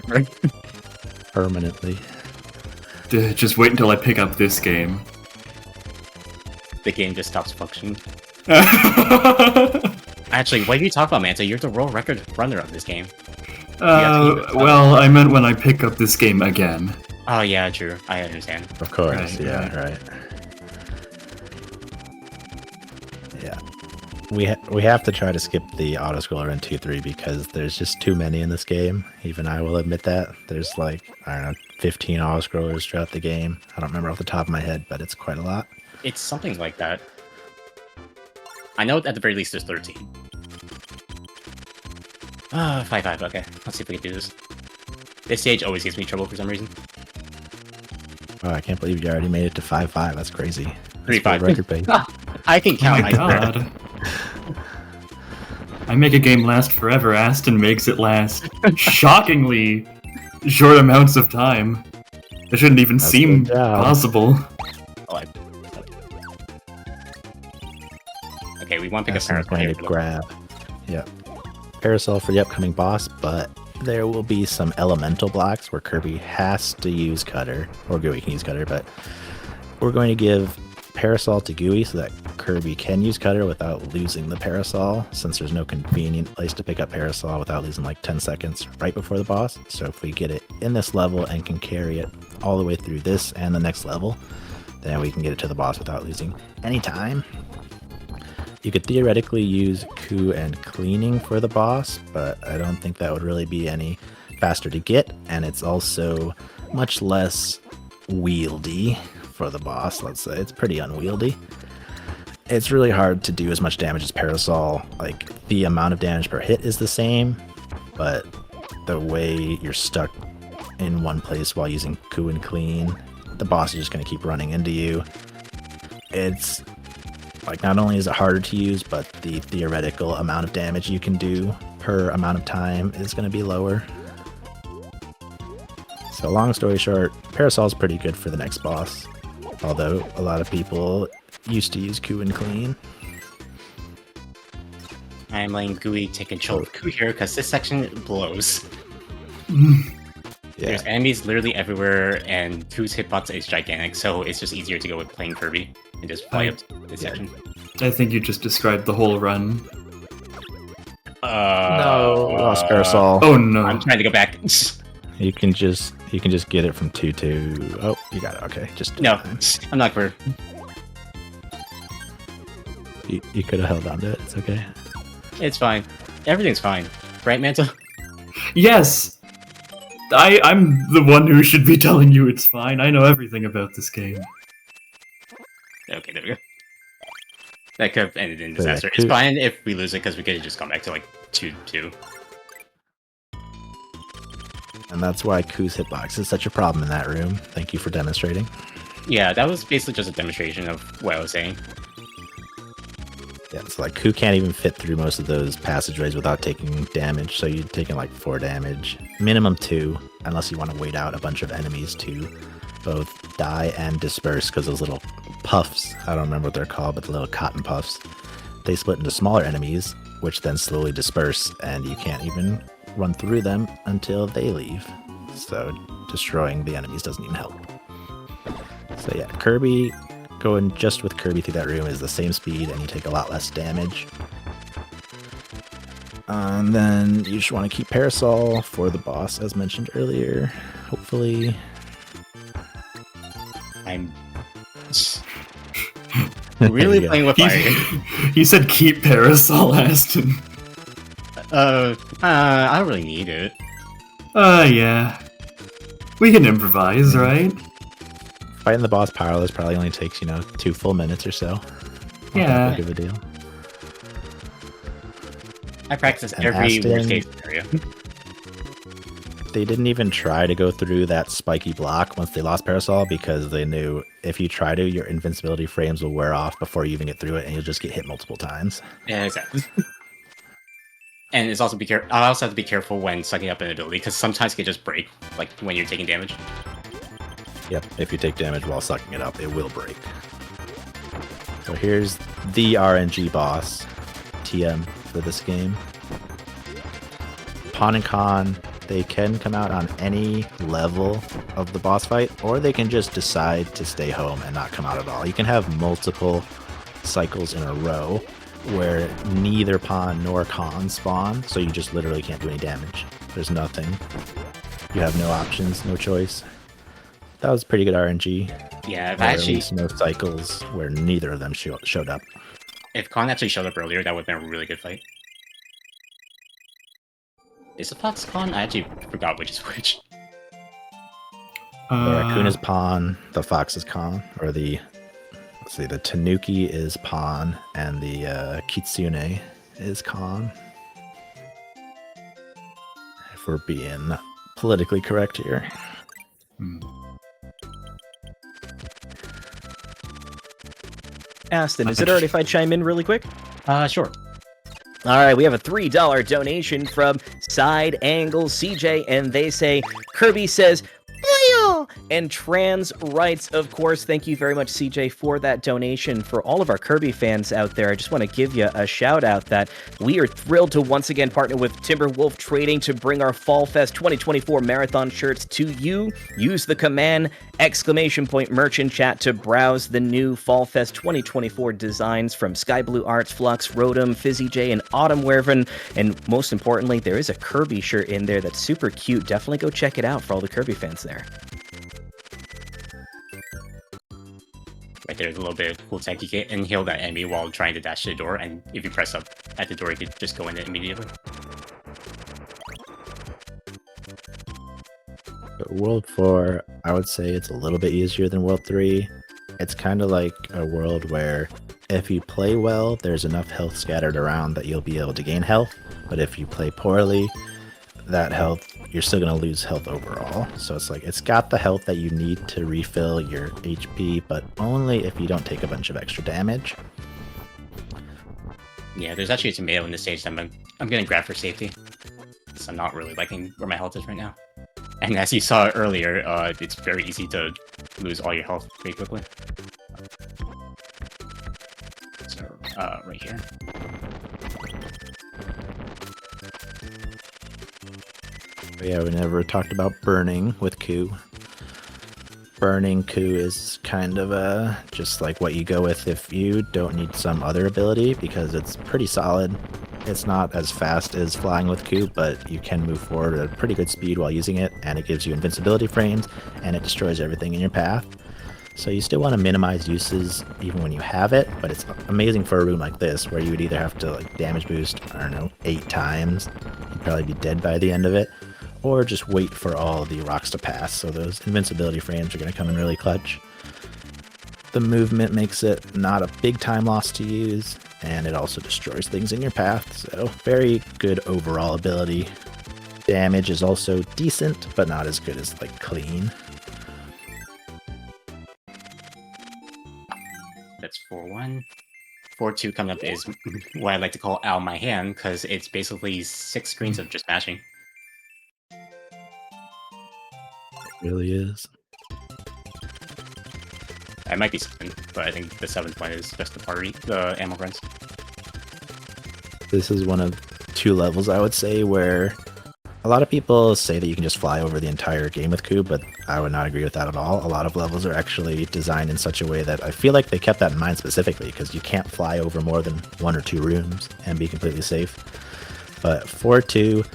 Permanently. Just wait until I pick up this game. The game just stops functioning. Actually, what do you talk about, Manta? You're the world record runner of this game. Well, I meant when I pick up this game again. Oh yeah, true. I understand. Of course, Right, yeah, right. Yeah. We have to try to skip the auto-scroller in 2-3 because there's just too many in this game. Even I will admit that. There's like, I don't know, 15 auto-scrollers throughout the game. I don't remember off the top of my head, but it's quite a lot. It's something like that. I know at the very least there's 13. 5-5, okay. Let's see if we can do this. This stage always gives me trouble for some reason. Oh, I can't believe you already made it to 5-5. That's crazy. 3-5. Record pace. I can Oh count. my god. I make a game last forever, Aston makes it last shockingly short amounts of time. That shouldn't even That's seem good job. possible. Oh, okay, we want to pick Aston's a going parasol to here. grab. Yep. Parasol for the upcoming boss, but there will be some elemental blocks where Kirby has to use Cutter, or Gooey can use Cutter, but we're going to give Parasol to Gooey so that Kirby can use Cutter without losing the Parasol, since there's no convenient place to pick up Parasol without losing like 10 seconds right before the boss. So if we get it in this level and can carry it all the way through this and the next level, then we can get it to the boss without losing any time. You could theoretically use Coup and Cleaning for the boss, but I don't think that would really be any faster to get, and it's also much less wieldy for the boss, let's say. It's pretty unwieldy. It's really hard to do as much damage as Parasol. Like, the amount of damage per hit is the same, but the way you're stuck in one place while using Coup and Clean, the boss is just going to keep running into you. It's like, not only is it harder to use, but the theoretical amount of damage you can do per amount of time is going to be lower. So long story short, Parasol's pretty good for the next boss, although a lot of people used to use Coup and Clean. I'm letting Gooey take control of Coup here because this section blows. Yeah, There's enemies literally everywhere, and Coup's hitbox is gigantic, so it's just easier to go with playing Kirby and just fly up this section. I think you just described the whole run. No, lost parasol. Oh no. I'm trying to go back. You can just get it from 2 to. Oh, you got it. Okay, just No, I'm not clear. You could have held on to it. It's okay. It's fine. Everything's fine. Right, Manta? Yes! I'm the one who should be telling you it's fine. I know everything about this game. Okay, there we go. That could have ended in Yeah, disaster. It's fine if we lose it because we could have just gone back to like 2-2. And that's why Ku's hitbox is such a problem in that room. Thank you for demonstrating. Yeah, that was basically just a demonstration of what I was saying. Yeah, so like Ku can't even fit through most of those passageways without taking damage, so you're taking like 4 damage. Minimum 2, unless you want to wait out a bunch of enemies to both die and disperse, because those little puffs, I don't remember what they're called, but the little cotton puffs, they split into smaller enemies, which then slowly disperse, and you can't even run through them until they leave. So destroying the enemies doesn't even help. So yeah, Kirby, going just with Kirby through that room is the same speed and you take a lot less damage. And then you just want to keep Parasol for the boss as mentioned earlier. Hopefully. I'm really playing with fire. He said keep Parasol, Aston. I don't really need it. Yeah. We can improvise, right? Fighting the boss powerless probably only takes, 2 full minutes or so. Not Yeah. that big of a deal. I practice And every Aston- worst case scenario. They didn't even try to go through that spiky block once they lost Parasol because they knew if you try to, your invincibility frames will wear off before you even get through it and you'll just get hit multiple times. Yeah, exactly. And it's also I also have to be careful when sucking up an ability because sometimes it can just break, like when you're taking damage. Yep, if you take damage while sucking it up, it will break. So here's the RNG boss, TM, for this game. Pawn and Con, they can come out on any level of the boss fight, or they can just decide to stay home and not come out at all. You can have multiple cycles in a row where neither Pawn nor Con spawn, so you just literally can't do any damage. There's nothing. You have no options, no choice. That was pretty good RNG. Yeah, if Or at actually, least no cycles where neither of them showed up. if Khan actually showed up earlier, that would have been a really good fight. Is the Fox Khan? I actually forgot which is which. The raccoon is Pawn, the fox is Con, or the Tanuki is Pawn, and the Kitsune is Con. If we're being politically correct here. Aston, is it alright if I chime in really quick? Sure. All right, we have a $3 donation from Side Angle CJ, and they say, Kirby says, "Oil!" And trans rights, of course. Thank you very much, CJ, for that donation. For all of our Kirby fans out there, I just want to give you a shout out that we are thrilled to once again partner with Timberwolf Trading to bring our Fall Fest 2024 marathon shirts to you. Use the command !merchant chat to browse the new Fall Fest 2024 designs from Sky Blue Arts, Flux, Rotom, Fizzy J, and Autumn Werven. And most importantly, there is a Kirby shirt in there that's super cute. Definitely go check it out for all the Kirby fans there. Right there's a little bit of cool tech. You can inhale that enemy while trying to dash to the door, and if you press up at the door, you could just go in it immediately. World 4, I would say it's a little bit easier than World 3. It's kind of like a world where if you play well, there's enough health scattered around that you'll be able to gain health. But if you play poorly, that health, you're still going to lose health overall. So it's like, it's got the health that you need to refill your HP, but only if you don't take a bunch of extra damage. Yeah, there's actually a tomato in this stage that I'm gonna grab for safety. So I'm not really liking where my health is right now. And as you saw earlier, it's very easy to lose all your health pretty quickly. So, right here. But yeah, we never talked about burning with Ku. Burning Ku is kind of just like what you go with if you don't need some other ability, because it's pretty solid. It's not as fast as flying with Cube, but you can move forward at a pretty good speed while using it, and it gives you invincibility frames, and it destroys everything in your path. So you still want to minimize uses even when you have it, but it's amazing for a room like this, where you would either have to like damage boost, I don't know, 8 times, you'd probably be dead by the end of it, or just wait for all the rocks to pass, so those invincibility frames are going to come in really clutch. The movement makes it not a big time loss to use, and it also destroys things in your path, so very good overall ability. Damage is also decent, but not as good as like clean. That's 4-1. 4-2 coming up is what I like to call Ow My Hand, because it's basically 6 screens of just mashing. It really is. I might be 7, but I think the 7th one is just the ammo runs. This is one of 2 levels, I would say, where a lot of people say that you can just fly over the entire game with Cube, but I would not agree with that at all. A lot of levels are actually designed in such a way that I feel like they kept that in mind specifically, because you can't fly over more than 1 or 2 rooms and be completely safe. But 4-2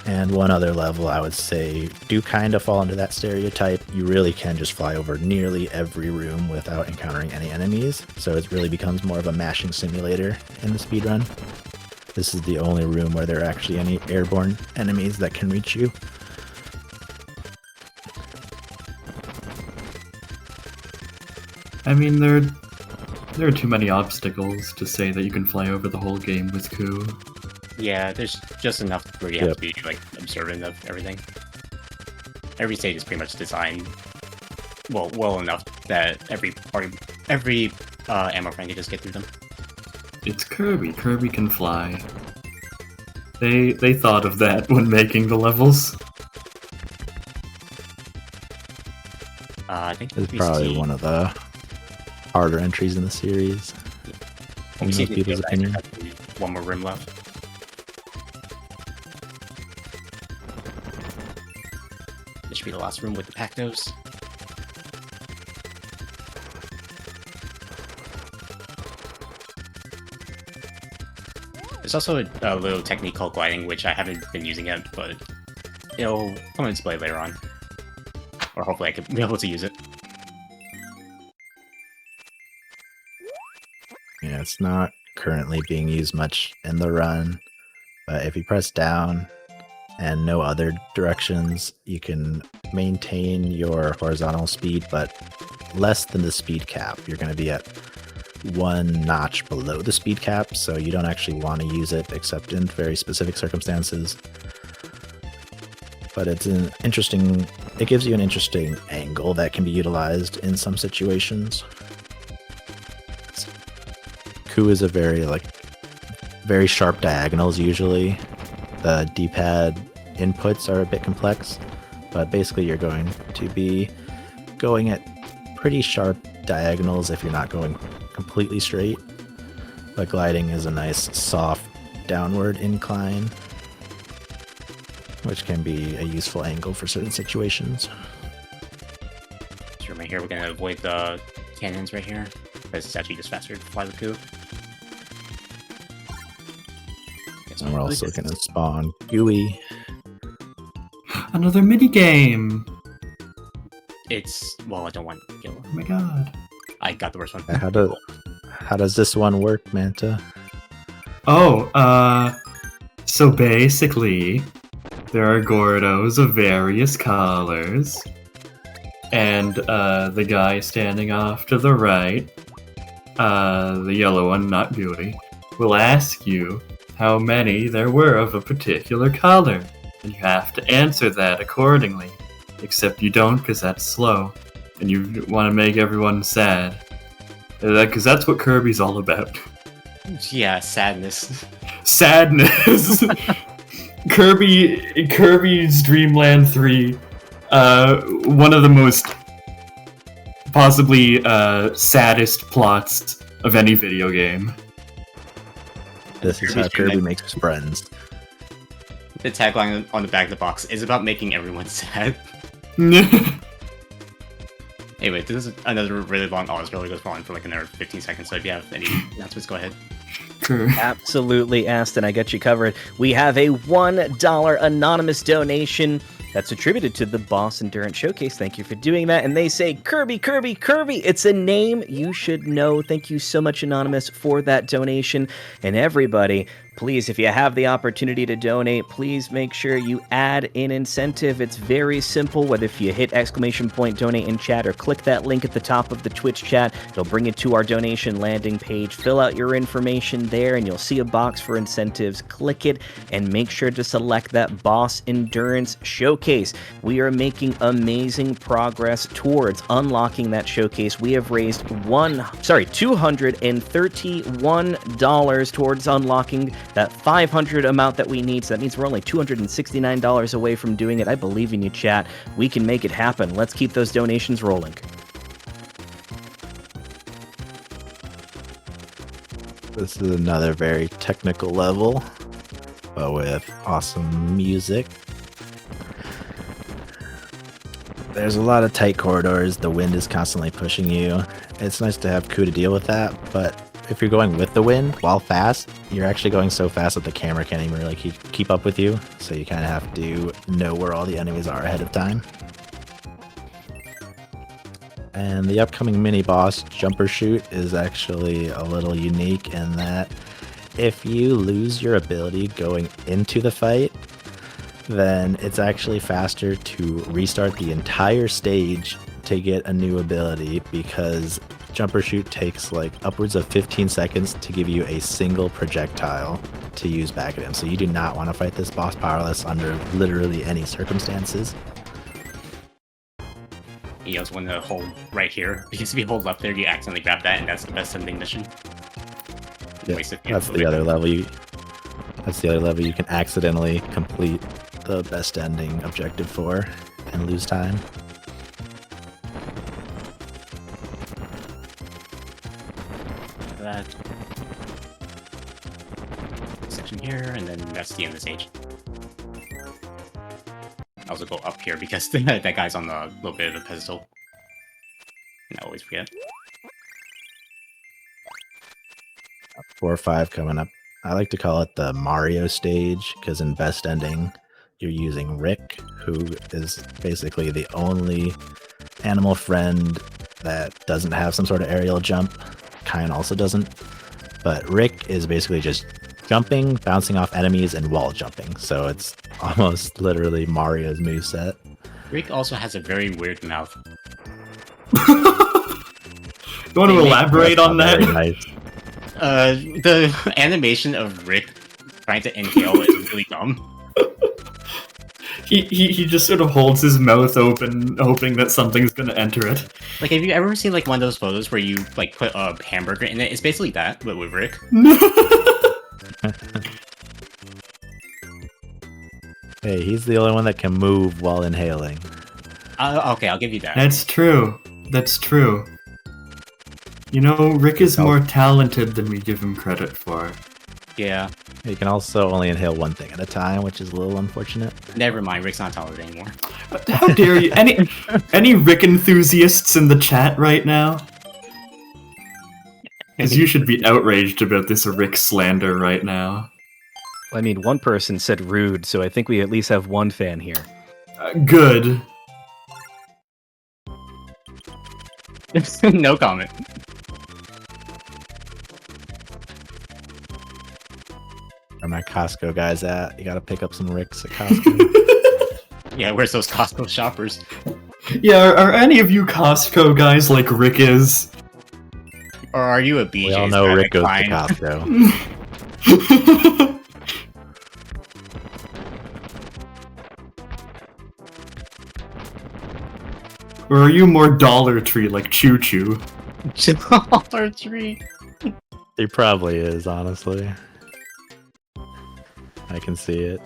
and one other level, I would say, do kind of fall into that stereotype. You really can just fly over nearly every room without encountering any enemies, so it really becomes more of a mashing simulator in the speedrun. This is the only room where there are actually any airborne enemies that can reach you. I mean, there are too many obstacles to say that you can fly over the whole game with Coup. Yeah, there's just enough where you have to be like observant of everything. Every stage is pretty much designed well enough that every ammo frame can just get through them. It's Kirby. Kirby can fly. They thought of that when making the levels. I think This is we probably see- one of the harder entries in the series. we in see most the people's guys opinion. have one more room left. This should be the last room with the Pactos. There's also a little technique called gliding, which I haven't been using yet, but it'll come on display later on. Or hopefully I could be able to use it. Yeah, it's not currently being used much in the run, but if you press down and no other directions, you can maintain your horizontal speed, but less than the speed cap. You're going to be at 1 notch below the speed cap, so you don't actually want to use it except in very specific circumstances. But it's an interesting, it gives you an interesting angle that can be utilized in some situations. Coup is a very sharp diagonals usually. The D-pad inputs are a bit complex, but basically you're going to be going at pretty sharp diagonals if you're not going completely straight. But gliding is a nice soft downward incline, which can be a useful angle for certain situations. So right here, we're gonna avoid the cannons right here, because it's actually just faster to fly with Coup. And we're also going to spawn Gooey. Another minigame! Well, I don't want to kill. Oh my god. I got the worst one. How does this one work, Manta? Oh, so basically, there are Gordos of various colors, and the guy standing off to the right, the yellow one, not Beauty, will ask you how many there were of a particular color, and you have to answer that accordingly. Except you don't, because that's slow, and you want to make everyone sad. Because that's what Kirby's all about. Yeah, sadness. Sadness! Kirby's Dreamland 3, one of the most possibly saddest plots of any video game. This is how Kirby makes friends. The tagline on the back of the box is about making everyone sad. Anyway, this is another really long. Oh, this really goes on for like another 15 seconds. So if you have any announcements, go ahead. Absolutely, Aston. I got you covered. We have a $1 anonymous donation that's attributed to the Boss Endurance Showcase. Thank you for doing that. And they say, Kirby, Kirby, Kirby. It's a name you should know. Thank you so much, Anonymous, for that donation. And everybody, please, if you have the opportunity to donate, please make sure you add an incentive. It's very simple. Whether if you hit !donate in chat or click that link at the top of the Twitch chat, it'll bring you to our donation landing page. Fill out your information there, and you'll see a box for incentives. Click it, and make sure to select that Boss Endurance Showcase. We are making amazing progress towards unlocking that showcase. We have raised $231 towards unlocking that 500 amount that we need. So that means we're only $269 away from doing it. I believe in you, chat. We can make it happen. Let's keep those donations rolling. This is another very technical level, but with awesome music. There's a lot of tight corridors. The wind is constantly pushing you. It's nice to have Ku to deal with that, but if you're going with the wind while fast, you're actually going so fast that the camera can't even really keep up with you. So you kind of have to know where all the enemies are ahead of time. And the upcoming mini boss, Jumper Shoot, is actually a little unique in that if you lose your ability going into the fight, then it's actually faster to restart the entire stage to get a new ability, because Jumper Shoot takes like upwards of 15 seconds to give you a single projectile to use back at him. So you do not want to fight this boss powerless under literally any circumstances. You also want to hold right here, because if you hold left there, you accidentally grab that, and that's the best ending mission. Yeah, that's the other level. That's the other level you can accidentally complete the best ending objective for and lose time. That section here, and then that's the end of the stage. I also go up here because that guy's on a little bit of a pedestal. And I always forget. 4 or 5 coming up. I like to call it the Mario stage, because in best ending, you're using Rick, who is basically the only animal friend that doesn't have some sort of aerial jump. Kine also doesn't. But Rick is basically just jumping, bouncing off enemies, and wall jumping. So it's almost literally Mario's moveset. Rick also has a very weird mouth. You want to elaborate on that? Very nice. The animation of Rick trying to inhale is really dumb. He just sort of holds his mouth open, hoping that something's gonna enter it. Like, have you ever seen like one of those photos where you like put a hamburger in it? It's basically that, but with Rick. Hey, he's the only one that can move while inhaling. Okay, I'll give you that. That's true. That's true. You know, Rick is more talented than we give him credit for. Yeah. He can also only inhale one thing at a time, which is a little unfortunate. Never mind, Rick's not talented anymore. How dare you? Any Rick enthusiasts in the chat right now? Because you should be outraged about this Rick slander right now. I mean, one person said rude, so I think we at least have one fan here. Good. No comment. Where my Costco guys at? You gotta pick up some Ricks at Costco. Yeah, where's those Costco shoppers? Yeah, are any of you Costco guys like Rick is? Or are you a BJ's? We all know Rick goes to kind? Costco. Or are you more Dollar Tree like Choo Choo? Dollar Tree. He probably is, honestly. I can see it.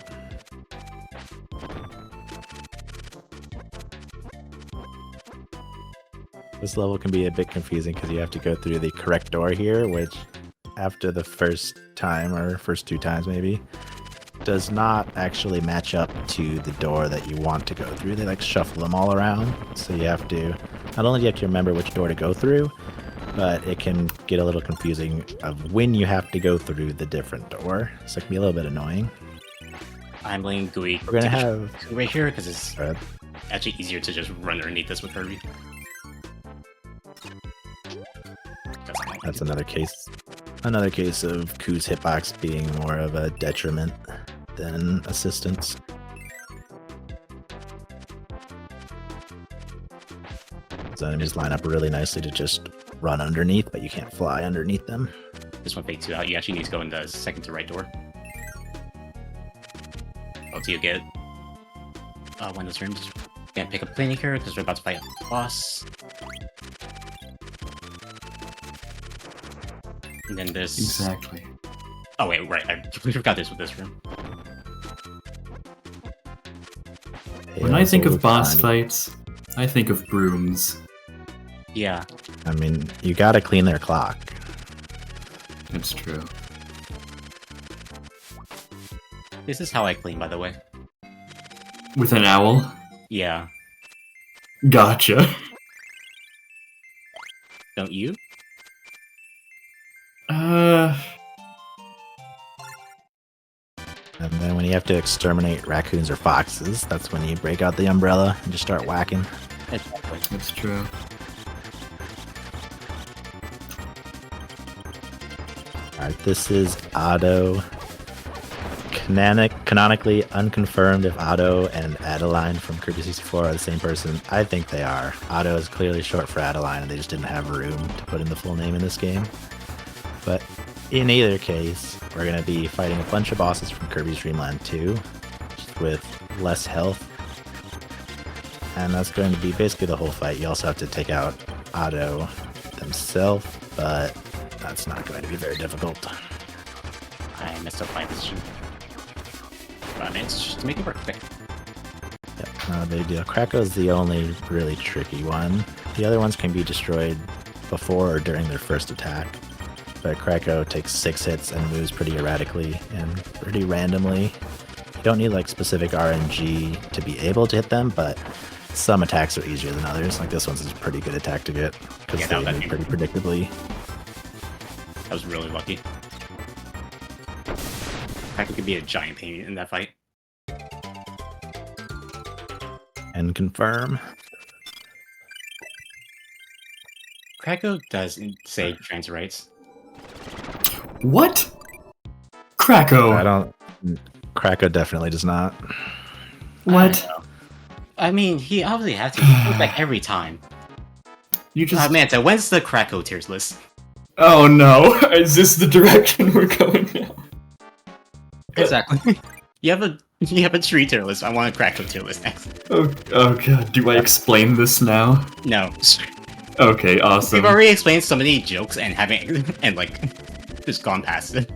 This level can be a bit confusing because you have to go through the correct door here, which after the first time, or first 2 times maybe, does not actually match up to the door that you want to go through. They like shuffle them all around, so you have to, not only do you have to remember which door to go through, but it can get a little confusing of when you have to go through the different door. So it can be a little bit annoying. I'm letting Gooey We're gonna take a have shot right here because it's Alright. actually easier to just run underneath this with Kirby. That's another case. Another case of Ku's hitbox being more of a detriment than assistance. So enemies line up really nicely to just run underneath, but you can't fly underneath them. This one fakes you out. You actually need to go in the second to right door. Until you get one of those rooms. Can't pick up cleaning here because we're about to fight a boss. And then this. Exactly. Oh wait, right. I completely forgot this with this room. When I think of boss fights, I think of brooms. Yeah. I mean, you gotta clean their clock. That's true. This is how I clean, by the way. With an owl? Yeah. Gotcha. Don't you? And then when you have to exterminate raccoons or foxes, that's when you break out the umbrella and just start whacking. Exactly. That's true. Alright, this is Otto. Canonically unconfirmed if Otto and Adeline from Kirby 64 are the same person. I think they are. Otto is clearly short for Adeline, and they just didn't have room to put in the full name in this game. But in either case, we're going to be fighting a bunch of bosses from Kirby's Dream Land 2 just with less health. And that's going to be basically the whole fight. You also have to take out Otto themselves, but that's not going to be very difficult. I messed up my position. But I managed to make it work. Okay. Yep, not a big deal. Krako's the only really tricky one. The other ones can be destroyed before or during their first attack. But Krako takes 6 hits and moves pretty erratically and pretty randomly. You don't need like specific RNG to be able to hit them, but some attacks are easier than others. Like this one's a pretty good attack to get because Yeah, they move pretty predictably. I was really lucky. Kraken could be a giant pain in that fight. And confirm. Krako does say trans rights. What? Krako! I don't. Krako definitely does not. What? I mean, he obviously has to. He does like every time. You just... Manta, when's the Krako tiers list? Oh no, is this the direction we're going now? Exactly. you have a tree tier list. I want a Krako tier list next. Oh god, do I explain this now? No. Okay, awesome. We've already explained so many jokes and like just gone past it.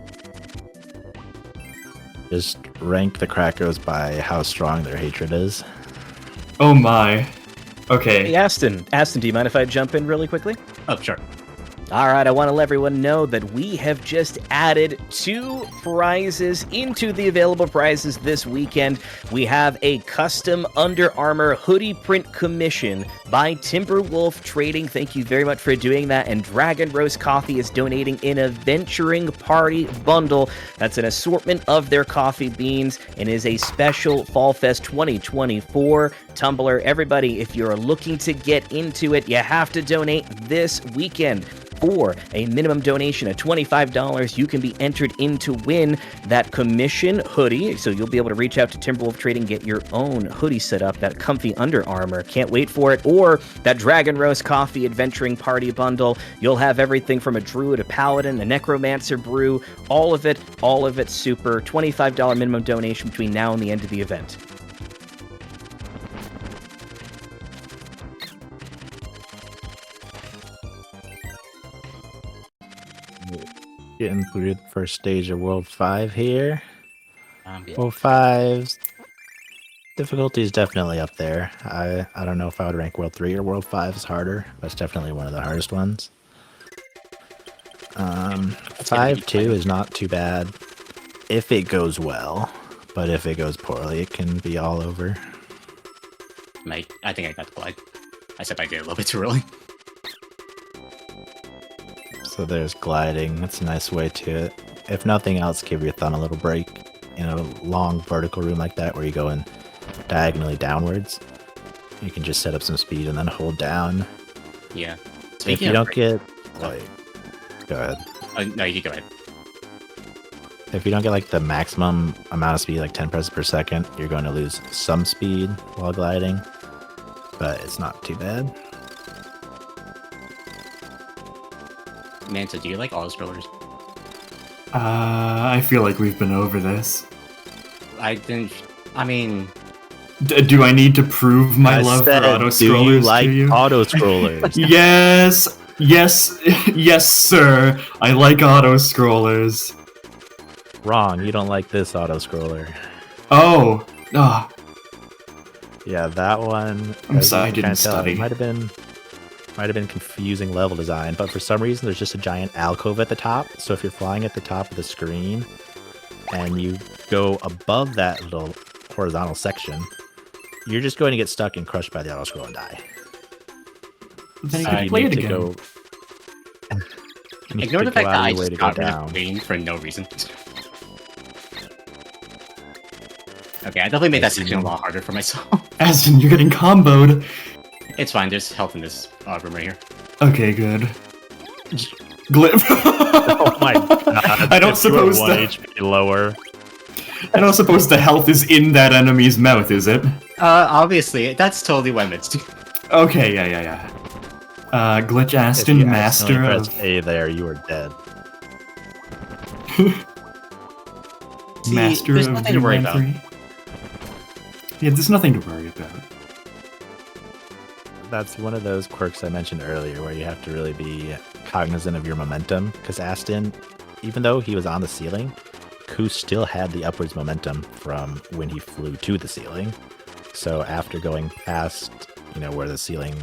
Just rank the Krakos by how strong their hatred is. Oh my. Okay. Hey, Aston, do you mind if I jump in really quickly? Oh, sure. All right, I want to let everyone know that we have just added 2 prizes into the available prizes this weekend. We have a custom Under Armour hoodie print commission by Timberwolf Trading. Thank you very much for doing that. And Dragon Roast Coffee is donating an Adventuring Party bundle. That's an assortment of their coffee beans and is a special Fall Fest 2024 tumbler. Everybody, if you're looking to get into it, you have to donate this weekend. For a minimum donation of $25, you can be entered in to win that commission hoodie. So you'll be able to reach out to Timberwolf Trading, get your own hoodie set up, that comfy Under Armour. Can't wait for it. Or that Dragon Roast Coffee Adventuring Party bundle. You'll have everything from a Druid, a Paladin, a Necromancer brew, all of it super. $25 minimum donation between now and the end of the event. Getting through the first stage of World 5 here. Yeah. World 5's difficulty is definitely up there. I don't know if I would rank World 3 or World 5 as harder, but it's definitely one of the hardest ones. 5 too is not too bad if it goes well, but if it goes poorly, it can be all over. I think I got the flag. I said I did a little bit too early. So there's gliding. That's a nice way to, if nothing else, give your thumb a little break in a long vertical room like that where you go in diagonally downwards. You can just set up some speed and then hold down. Yeah. If you don't get, like, go ahead. No, you go ahead. If you don't get like the maximum amount of speed, like 10 presses per second, you're going to lose some speed while gliding, but it's not too bad. Manta, do you like auto-scrollers? I feel like we've been over this. I mean... Do I need to prove my love for said, auto-scrollers do you like to you? auto-scrollers? Yes! Yes, sir! I like auto-scrollers. Wrong, you don't like this auto-scroller. Oh! Yeah, that one. I'm as sorry, I you didn't can't tell, study. It might have been confusing level design, but for some reason there's just a giant alcove at the top. So if you're flying at the top of the screen and you go above that little horizontal section, you're just going to get stuck and crushed by the auto scroll and die. Then you So can you play it need to again. go. you need Ignore to the fact go that out I of your way just to go got rid down. of Wayne for no reason. Okay, I definitely made that section a lot harder for myself. Aston, you're getting comboed. It's fine, there's health in this room right here. Okay, good. Glip. Oh my god! I don't if you are suppose 1 the HP lower. I don't suppose the health is in that enemy's mouth, is it? Obviously, that's totally what I meant to do. Okay, yeah. If GlitchAston, you master accidentally of press A there, you are dead. master there's of nothing to worry about. Dreamland 3. Yeah, there's nothing to worry about. That's one of those quirks I mentioned earlier where you have to really be cognizant of your momentum, because Aston, even though he was on the ceiling, Ku still had the upwards momentum from when he flew to the ceiling. So after going past, where the ceiling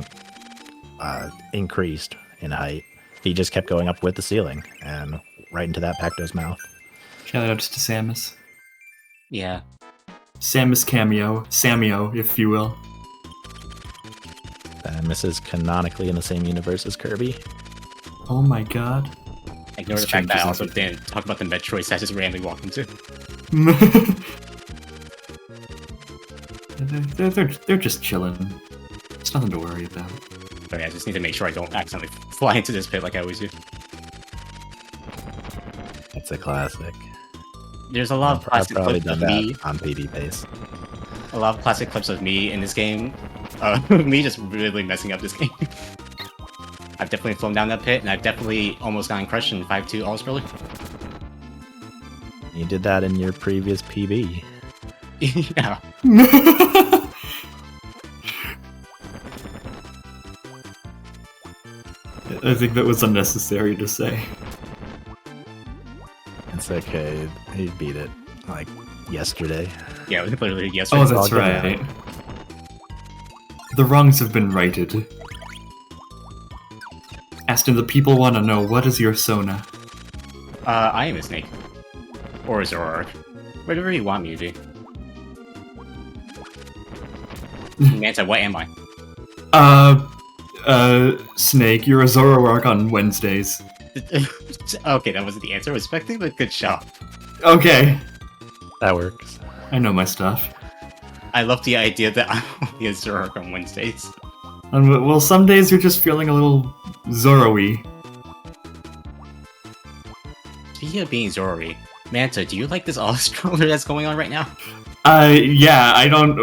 increased in height, he just kept going up with the ceiling and right into that Pacto's mouth. Shout outs to Samus. Yeah. Samus cameo. Samio, if you will. And this is canonically in the same universe as Kirby. Oh my god. Ignore This the fact that I changes also didn't talk about the Metroids I just randomly walked into. they're just chilling. It's nothing to worry about. Okay, I just need to make sure I don't accidentally fly into this pit like I always do. It's a classic. There's a lot of I've classic probably clips done of that me. on PB base. A lot of classic clips of me in this game. Me just really messing up this game. I've definitely flown down that pit, and I've definitely almost gotten crushed in 5-2 all-scroller. You did that in your previous PB. Yeah. I think that was unnecessary to say. It's okay. He beat it like yesterday. Yeah, it was literally yesterday. Oh, that's all good now. right. The wrongs have been righted. Aston, the people want to know, what is your Sona? I am a snake. Or a Zoroark. Whatever you want me to be. Manta, what am I? Snake, you're a Zoroark on Wednesdays. Okay, that wasn't the answer. I was expecting the good shot. Okay, That works. I know my stuff. I love the idea that I'm only a Zoroark on Wednesdays. Well, some days you're just feeling a little Zoro-y. Speaking of being Zoroark, Manta, do you like this all-scroller that's going on right now? Yeah, I don't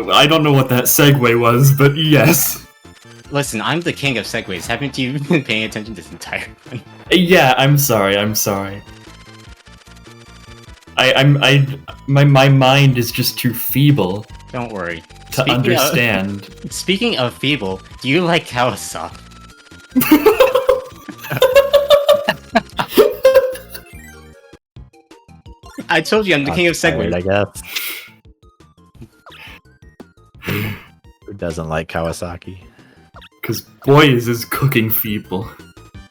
know what that segue was, but yes. Listen, I'm the king of segues. Haven't you been paying attention this entire time? Yeah, I'm sorry. My mind is just too feeble Don't worry. to understand. Speaking of feeble, do you like Kawasaki? I told you I'm the king of Tired, I segues. guess. Who doesn't like Kawasaki? Because boy is his cooking feeble.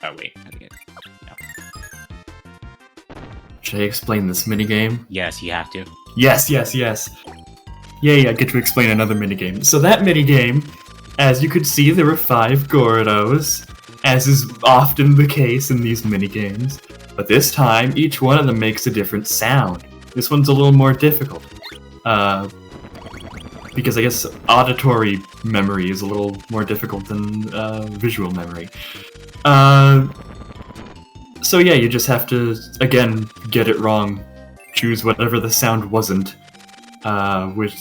Oh wait, I think Should I explain this minigame? yes, you have to. Yes. Yay, I get to explain another minigame. So that minigame, as you could see, there were 5 Gordos, as is often the case in these minigames. But this time, each one of them makes a different sound. This one's a little more difficult. Because I guess auditory memory is a little more difficult than visual memory. So yeah, you just have to, again, get it wrong. Choose whatever the sound wasn't, which,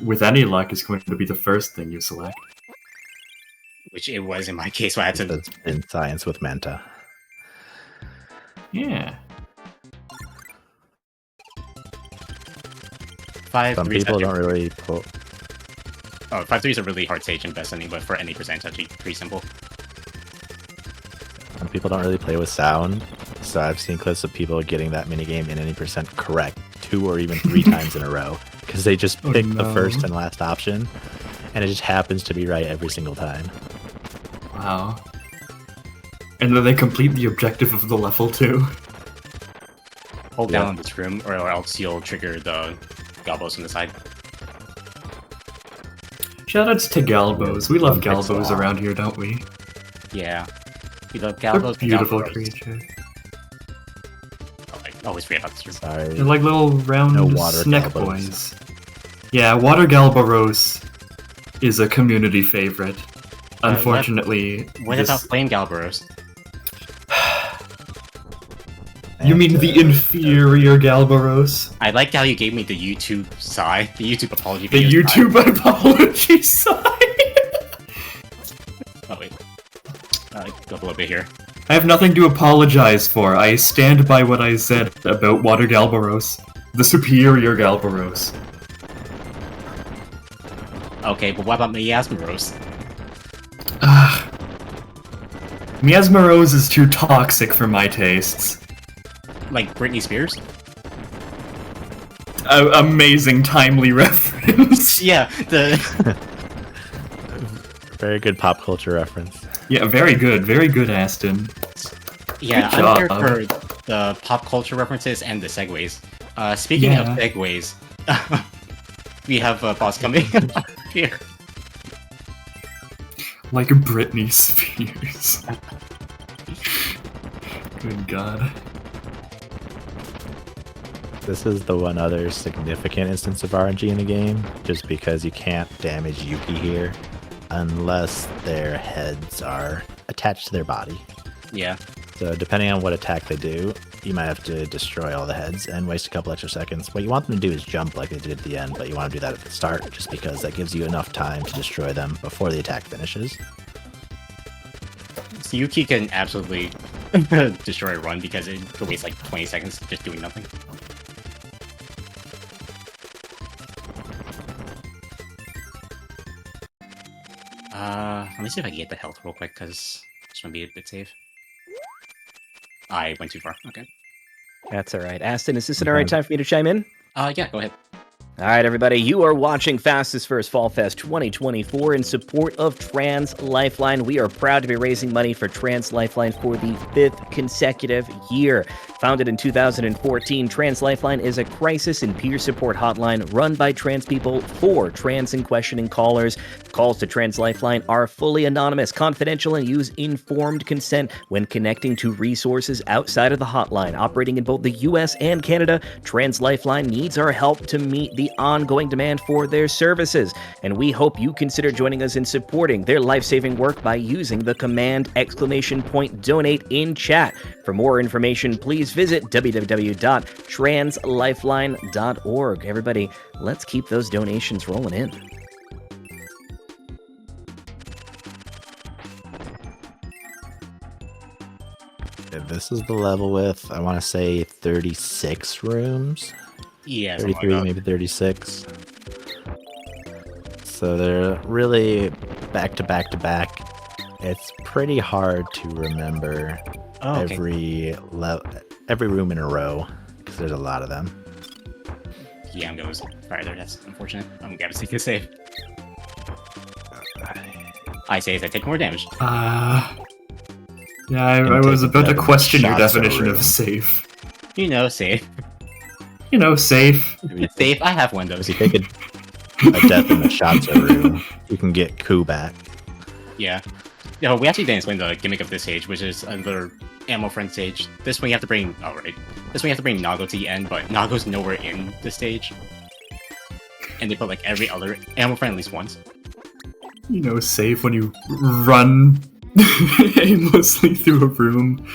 with any luck, is going to be the first thing you select. Which it was in my case, so I had to... That's in science with Manta. Yeah. Some people don't really pull... Oh, 5-3 is a really hard stage in best ending, but for any percent, it's actually pretty simple. Some people don't really play with sound, so I've seen clips of people getting that minigame in any percent correct 2 or even 3 times in a row, because they just pick the first and last option, and it just happens to be right every single time. Wow. And then they complete the objective of the level too. Hold down on this room, or else you'll trigger the Galbos on the side. Shoutouts to Galbos. We love Galbos around here, don't we? Yeah. We love They're Galbos. beautiful creatures. Oh, I always forget about this room. Sorry. They're like little round water snack Galbos. boys. Yeah, Water Galbaros is a community favorite. Unfortunately, What about Flame Galbaros? You mean the inferior Galbaros? I liked how you gave me the YouTube sigh, the YouTube apology The video YouTube apology sign? Oh wait. Go a little bit here. I have nothing to apologize for. I stand by what I said about Water Galbaros. The superior Galbaros. Okay, but what about Miasmaros? Miasmarose is too toxic for my tastes. Like Britney Spears? Amazing timely reference. Yeah, the... Very good pop culture reference. Yeah, very good, Aston. Yeah, Good I'm here job. for the pop culture references and the segues. Speaking of segues, we have a boss coming here. Like Britney Spears. Good God. This is the one other significant instance of RNG in the game, just because you can't damage Yuki here unless their heads are attached to their body. Yeah. So depending on what attack they do, you might have to destroy all the heads and waste a couple extra seconds. What you want them to do is jump like they did at the end, but you want to do that at the start, just because that gives you enough time to destroy them before the attack finishes. So Yuki can absolutely destroy a run because it could waste like 20 seconds just doing nothing. Let me see if I can get the health real quick, because I just want to be a bit safe. I went too far. Okay. That's all right. Aston, is this an all right time for me to chime in? Yeah, go ahead. All right, everybody, you are watching Fastest First Fall Fest 2024 in support of Trans Lifeline. We are proud to be raising money for Trans Lifeline for the 5th consecutive year. Founded in 2014, Trans Lifeline is a crisis and peer support hotline run by trans people for trans and questioning callers. Calls to Trans Lifeline are fully anonymous, confidential, and use informed consent when connecting to resources outside of the hotline. Operating in both the US and Canada, Trans Lifeline needs our help to meet the ongoing demand for their services, and we hope you consider joining us in supporting their life-saving work by using the command !donate in chat. For more information, please visit www.translifeline.org. Everybody, let's keep those donations rolling in. This is the level with, I want to say, 36 rooms. Yeah, 33, maybe 36. So they're really back to back to back. It's pretty hard to remember every room in a row because there's a lot of them. Yeah, I'm going farther. That's unfortunate. I'm gonna take a save. I say as I take more damage. Yeah, I was about to question your definition of safe. You know, safe. You know, safe. Safe. I have one of those. If you take a death in the shots room, you can get Coup back. Yeah. No, we actually didn't explain the gimmick of this stage, which is another ammo friend stage. This one you have to bring. Oh right. This one you have to bring Nago to the end, but Nago's nowhere in the stage. And they put like every other ammo friend at least once. You know, safe when you run aimlessly through a room.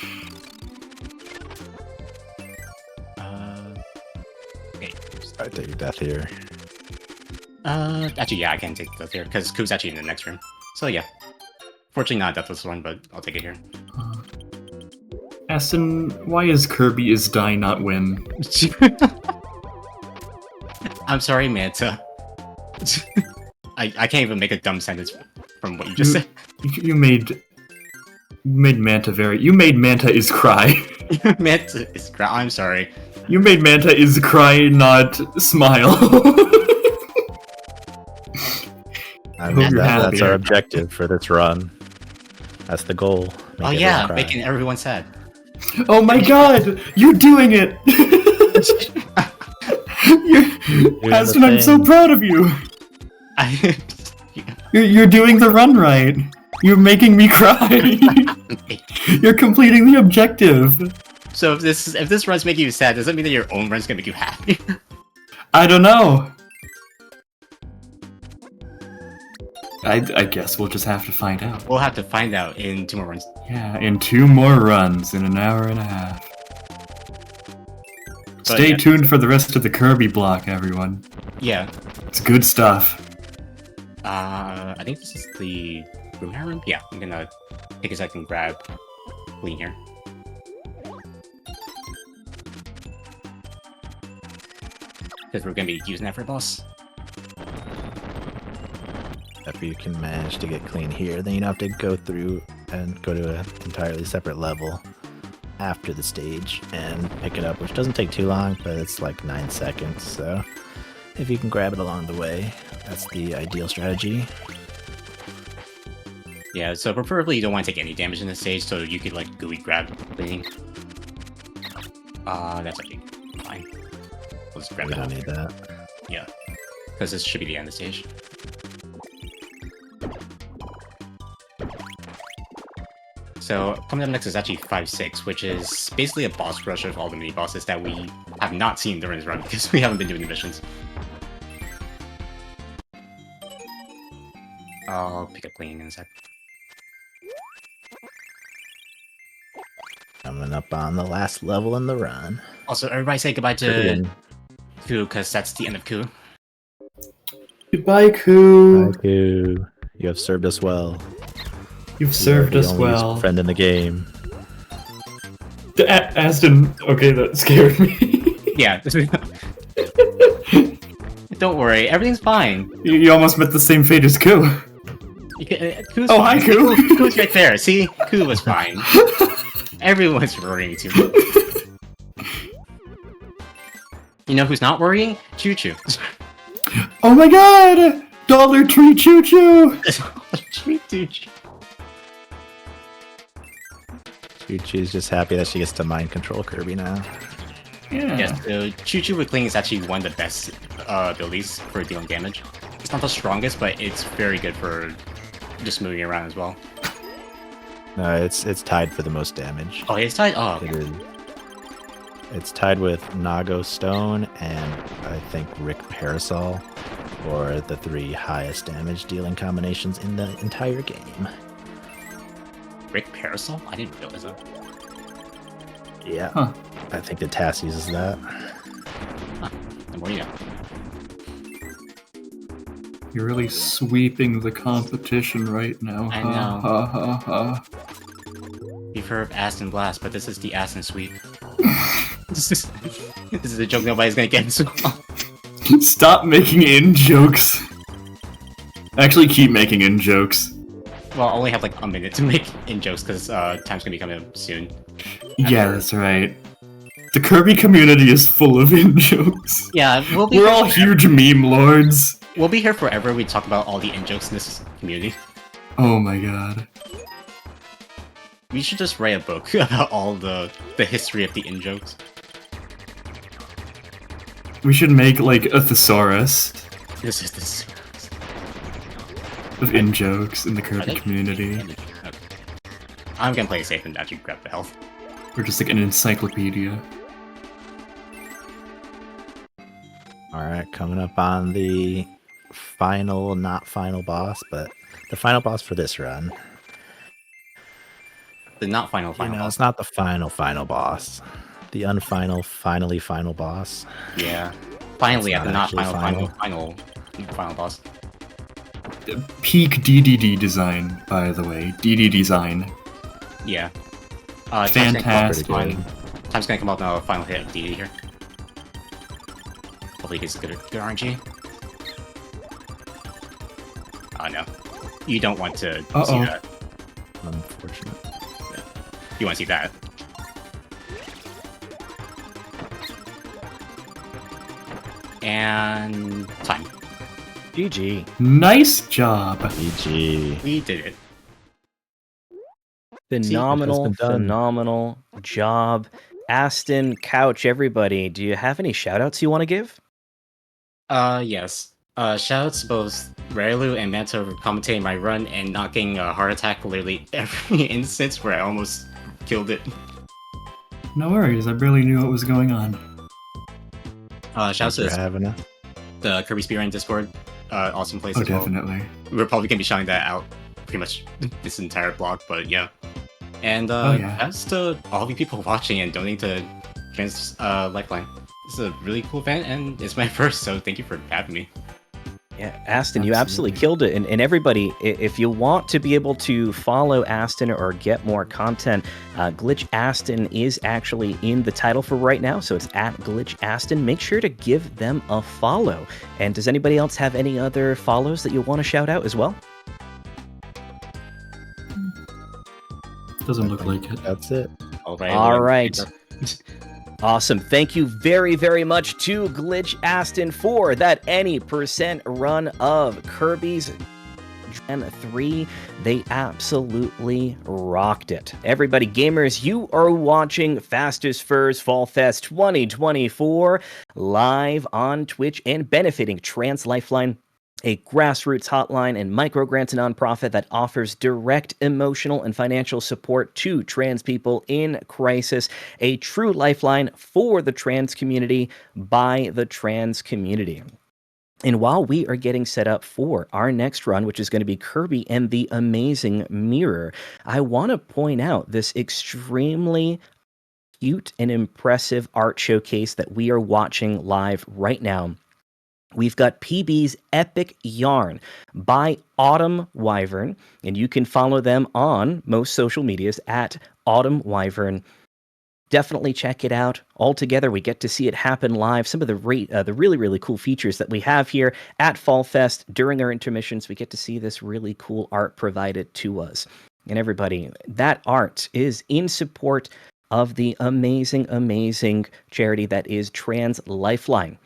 Okay. I take death here. Actually, yeah, I can take death here because Ku's actually in the next room. So yeah. Fortunately, not a deathless one, but I'll take it here. Aston, why is Kirby is die not win? I'm sorry, Manta. I can't even make a dumb sentence from what you just said. You made Manta very. You made Manta is cry. Manta is I'm sorry. You made Manta is cry, not smile. I mean, you're that's happy. our objective for this run. That's the goal. Make Oh yeah, everyone cry. making everyone sad. Oh my god! You're doing it! Aston, I'm so proud of you! You're doing the run right. You're making me cry. You're completing the objective. So if this run's making you sad, does that mean that your own run's gonna make you happy? I don't know. I guess we'll just have to find out. We'll have to find out in 2 more runs. Yeah, in 2 more runs in an hour and a half. Stay yeah. tuned for the rest of the Kirby block, everyone. Yeah. It's good stuff. I think this is the room. Yeah, I'm gonna take a second, grab Lean here. Because we're gonna be using that for a boss. If you can manage to get clean here, then you don't have to go through and go to an entirely separate level after the stage and pick it up, which doesn't take too long, but it's like 9 seconds, so if you can grab it along the way, that's the ideal strategy. Yeah, so preferably you don't want to take any damage in this stage, so you could like gooey grab Leaning. That's actually fine. We'll just grab We that don't one. need that. Yeah, because this should be the end of the stage. So coming up next is actually 5-6, which is basically a boss rush of all the mini bosses that we have not seen during this run because we haven't been doing the missions. I'll pick up cleaning in a sec. Coming up on the last level in the run. Also, everybody say goodbye to Ku, because that's the end of Ku. Goodbye, Ku. Thank you. You have served us well. You've served You are the us only well. friend in the game. Aston, okay, that scared me. Yeah. Don't worry, everything's fine. You almost met the same fate as Ku. Ku's Oh, hi, fine. Ku. Ku's right there. See? Ku was fine. Everyone's worrying too. You know who's not worrying? Choo Choo. Oh my god! Dollar Tree Choo Choo! She's just happy that she gets to mind control Kirby now. Yeah. Yes, so Choo Choo with Cling is actually one of the best abilities for dealing damage. It's not the strongest, but it's very good for just moving around as well. No, it's tied for the most damage. Oh, it's tied? Oh, okay. It is. It's tied with Nago Stone and I think Rick Parasol for the 3 highest damage dealing combinations in the entire game. Rick Parasol? I didn't realize that. Yeah. Huh. I think the TAS uses that. The more you know. You're really sweeping the competition right now. I know. Ha ha ha. You've heard of Aston Blast, but this is the Aston Sweep. this is a joke nobody's gonna get so long. Stop making in jokes. Actually, keep making in jokes. Well, I only have like a minute to make in jokes because time's gonna be coming up soon. Yeah, that's right. The Kirby community is full of in jokes. Yeah, We're all huge meme lords. We'll be here forever. We talk about all the in jokes in this community. Oh my god. We should just write a book about all the history of the in jokes. We should make like a thesaurus This is this. of in jokes in the Kirby they? community. Okay. I'm gonna play it safe and actually grab the health. We're just like an encyclopedia. All right, coming up on the final, not final boss, but the final boss for this run. The not final boss. It's not the final boss. The unfinal, finally final boss. Yeah. Finally, at the not actually final boss. Peak DDD design, by the way. DD design. Yeah. Fantastic. Time's gonna come up now. Final hit of DD here. Hopefully, he's good RNG. Oh no, you don't want to see that. Unfortunate. You want to see that. And time. GG. Nice job. GG. We did it. Phenomenal job. Aston, Couch, everybody, do you have any shout-outs you want to give? Yes. Shoutouts to both Railu and Manta for commentating my run and not getting a heart attack literally every instance where I almost killed it. No worries, I barely knew what was going on. Shoutouts to having us. the Kirby Speedrun Discord. Awesome place Oh, as well. definitely. We're probably gonna be shouting that out pretty much this entire block, but yeah. And yeah. shouts to all of you people watching and donating to Trans Lifeline. This is a really cool event and it's my first, so thank you for having me. Yeah, Aston, you absolutely killed it. And everybody, if you want to be able to follow Aston or get more content, GlitchAston is actually in the title for right now. So it's at GlitchAston. Make sure to give them a follow. And does anybody else have any other follows that you want to shout out as well? Doesn't look like it. That's it. All right. All right. Awesome. Thank you very, very much to GlitchAston for that any percent run of Kirby's Gen 3. They absolutely rocked it. Everybody, gamers, you are watching Fastest Furs Fall Fest 2024 live on Twitch and benefiting Trans Lifeline, a grassroots hotline and microgrants nonprofit that offers direct emotional and financial support to trans people in crisis, a true lifeline for the trans community by the trans community. And while we are getting set up for our next run, which is going to be Kirby and the Amazing Mirror, I want to point out this extremely cute and impressive art showcase that we are watching live right now. We've got PB's Epic Yarn by Autumn Wyvern, and you can follow them on most social medias at Autumn Wyvern. Definitely check it out. All together, we get to see it happen live. Some of the really, really cool features that we have here at Fall Fest during our intermissions, we get to see this really cool art provided to us. And everybody, that art is in support of the amazing, amazing charity that is Trans Lifeline.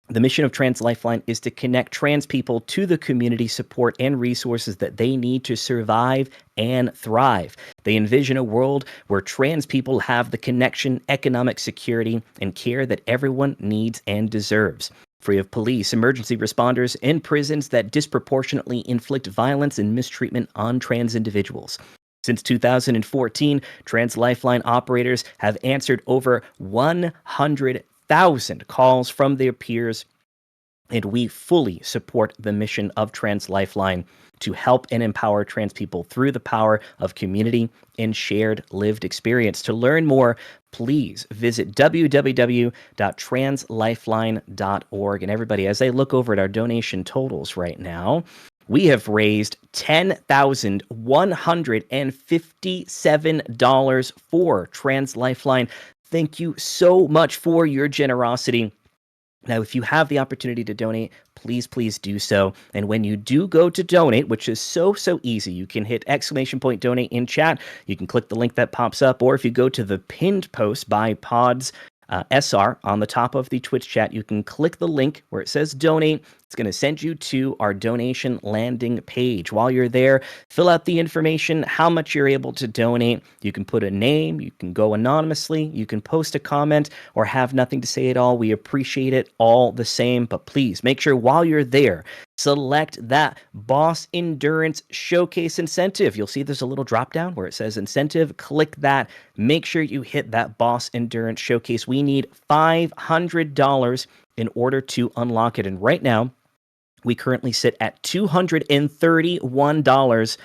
The mission of Trans Lifeline is to connect trans people to the community support and resources that they need to survive and thrive. They envision a world where trans people have the connection, economic security, and care that everyone needs and deserves. Free of police, emergency responders, and prisons that disproportionately inflict violence and mistreatment on trans individuals. Since 2014, Trans Lifeline operators have answered over 100,000 calls from their peers, and we fully support the mission of Trans Lifeline to help and empower trans people through the power of community and shared lived experience. To learn more, please visit www.translifeline.org. And everybody, as I look over at our donation totals right now, we have raised $10,157 for Trans Lifeline. Thank you so much for your generosity. Now, if you have the opportunity to donate, please do so. And when you do go to donate, which is so easy, you can hit !donate in chat. You can click the link that pops up, or if you go to the pinned post by Pods SR on the top of the Twitch chat, you can click the link where it says donate. It's going to send you to our donation landing page. While you're there, fill out the information, how much you're able to donate. You can put a name, you can go anonymously, you can post a comment, or have nothing to say at all. We appreciate it all the same, but please make sure while you're there select that Boss Endurance Showcase incentive. You'll see there's a little drop down where it says incentive. Click that. Make sure you hit that Boss Endurance Showcase. We need $500 in order to unlock it. And right now, we currently sit at $231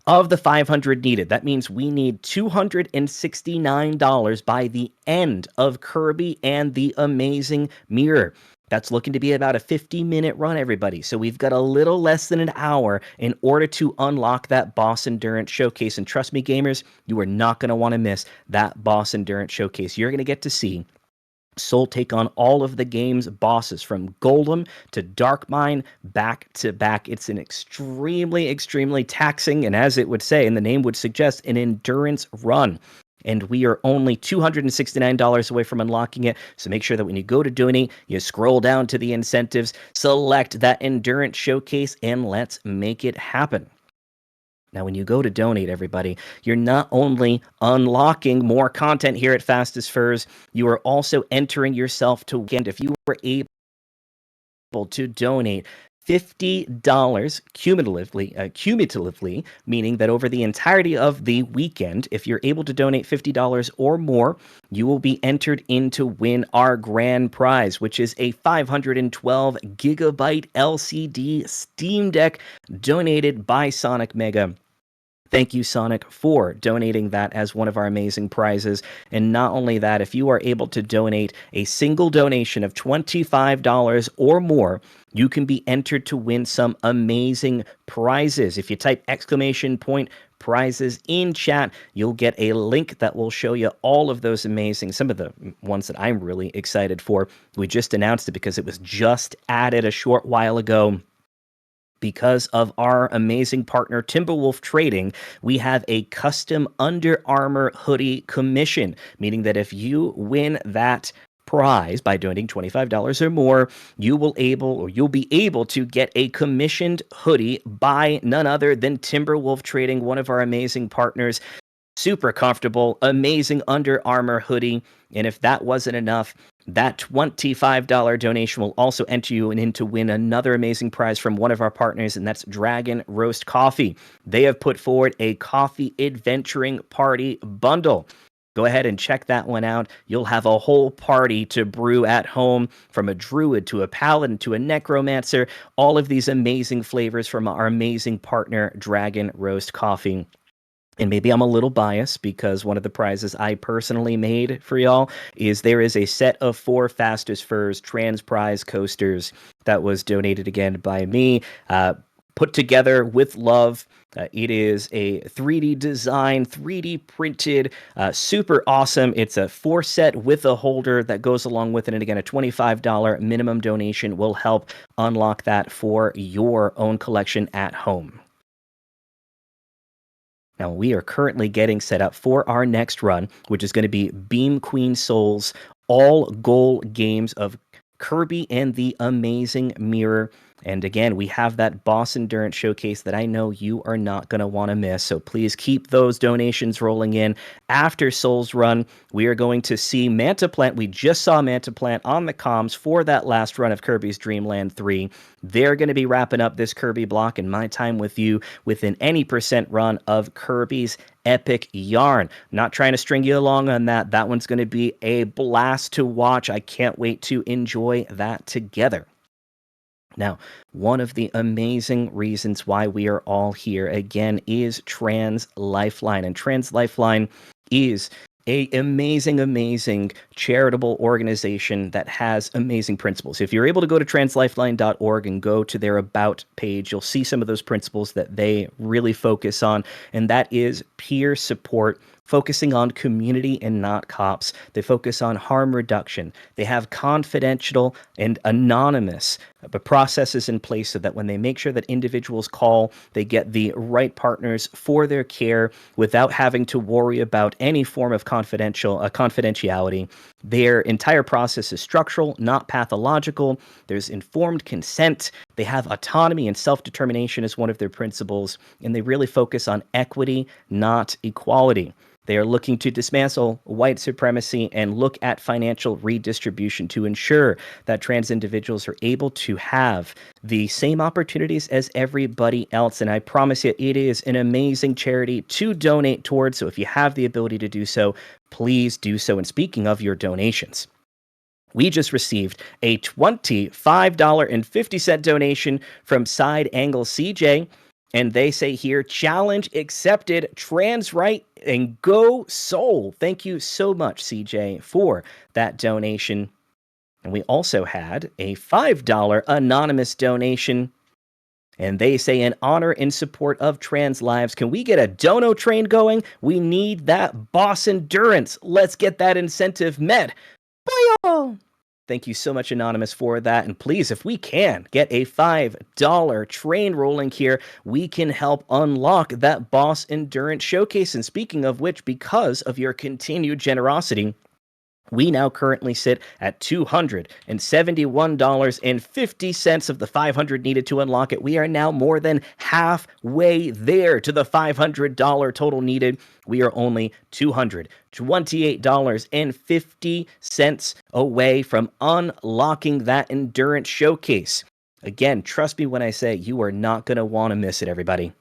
of the $500 needed. That means we need $269 by the end of Kirby and the Amazing Mirror. That's looking to be about a 50-minute run, everybody. So we've got a little less than an hour in order to unlock that Boss Endurance Showcase. And trust me, gamers, you are not going to want to miss that Boss Endurance Showcase. You're going to get to see Soul take on all of the game's bosses from Golem to Darkmine back to back. It's an extremely taxing, and as it would say, and the name would suggest, an endurance run. And we are only $269 away from unlocking it. So make sure that when you go to donate, you scroll down to the incentives, select that Endurance Showcase, and let's make it happen. Now, when you go to donate, everybody, you're not only unlocking more content here at Fastest Furs, you are also entering yourself to win. If you were able to donate $50 cumulatively, meaning that over the entirety of the weekend, if you're able to donate $50 or more, you will be entered in to win our grand prize, which is a 512 gigabyte LCD Steam Deck donated by Sonic Mega. Thank you, Sonic, for donating that as one of our amazing prizes. And not only that, if you are able to donate a single donation of $25 or more, you can be entered to win some amazing prizes. If you type !prizes in chat, you'll get a link that will show you all of those amazing, some of the ones that I'm really excited for. We just announced it because it was just added a short while ago. Because of our amazing partner, Timberwolf Trading, we have a custom Under Armour hoodie commission, meaning that if you win that prize by donating $25 or more, you'll be able to get a commissioned hoodie by none other than Timberwolf Trading, one of our amazing partners. Super comfortable, amazing Under Armour hoodie. And if that wasn't enough, that $25 donation will also enter you in to win another amazing prize from one of our partners, and that's Dragon Roast Coffee. They have put forward a coffee adventuring party bundle. Go ahead and check that one out. You'll have a whole party to brew at home, from a druid to a paladin to a necromancer, all of these amazing flavors from our amazing partner, Dragon Roast Coffee. And maybe I'm a little biased because one of the prizes I personally made for y'all is there is a set of 4 Fastest Furs Trans Prize coasters that was donated again by me, put together with love. It is a 3D design, 3D printed, super awesome. It's a 4-set with a holder that goes along with it. And again, a $25 minimum donation will help unlock that for your own collection at home. Now, we are currently getting set up for our next run, which is going to be Beam Queen Soul's all-goal games of Kirby and the Amazing Mirror. And again, we have that Boss Endurance Showcase that I know you are not going to want to miss. So please keep those donations rolling in. After Soul's run, we are going to see Mantaplant. We just saw Mantaplant on the comms for that last run of Kirby's Dream Land 3. They're going to be wrapping up this Kirby block and my time with you within any % run of Kirby's Epic Yarn. Not trying to string you along on that. That one's going to be a blast to watch. I can't wait to enjoy that together. Now, one of the amazing reasons why we are all here, again, is Trans Lifeline. And Trans Lifeline is a amazing charitable organization that has amazing principles. If you're able to go to translifeline.org and go to their About page, you'll see some of those principles that they really focus on, and that is peer support, focusing on community and not cops. They focus on harm reduction. They have confidential and anonymous processes in place so that when they make sure that individuals call, they get the right partners for their care without having to worry about any form of confidentiality. Their entire process is structural, not pathological. There's informed consent. They have autonomy and self-determination as one of their principles, and they really focus on equity, not equality. They are looking to dismantle white supremacy and look at financial redistribution to ensure that trans individuals are able to have the same opportunities as everybody else. And I promise you, it is an amazing charity to donate towards. So if you have the ability to do so, please do so. And speaking of your donations, we just received a $25.50 donation from Side Angle CJ. And they say here, challenge accepted, trans right, and go soul. Thank you so much, CJ, for that donation. And we also had a $5 anonymous donation. And they say, in honor and support of trans lives, can we get a dono train going? We need that boss endurance. Let's get that incentive met. Booyah! Thank you so much, Anonymous, for that. And please, if we can get a $5 train rolling here, we can help unlock that boss endurance showcase. And speaking of which, because of your continued generosity, we now currently sit at $271.50 of the $500 needed to unlock it. We are now more than halfway there to the $500 total needed. We are only $228.50 away from unlocking that endurance showcase. Again, trust me when I say you are not going to want to miss it, everybody.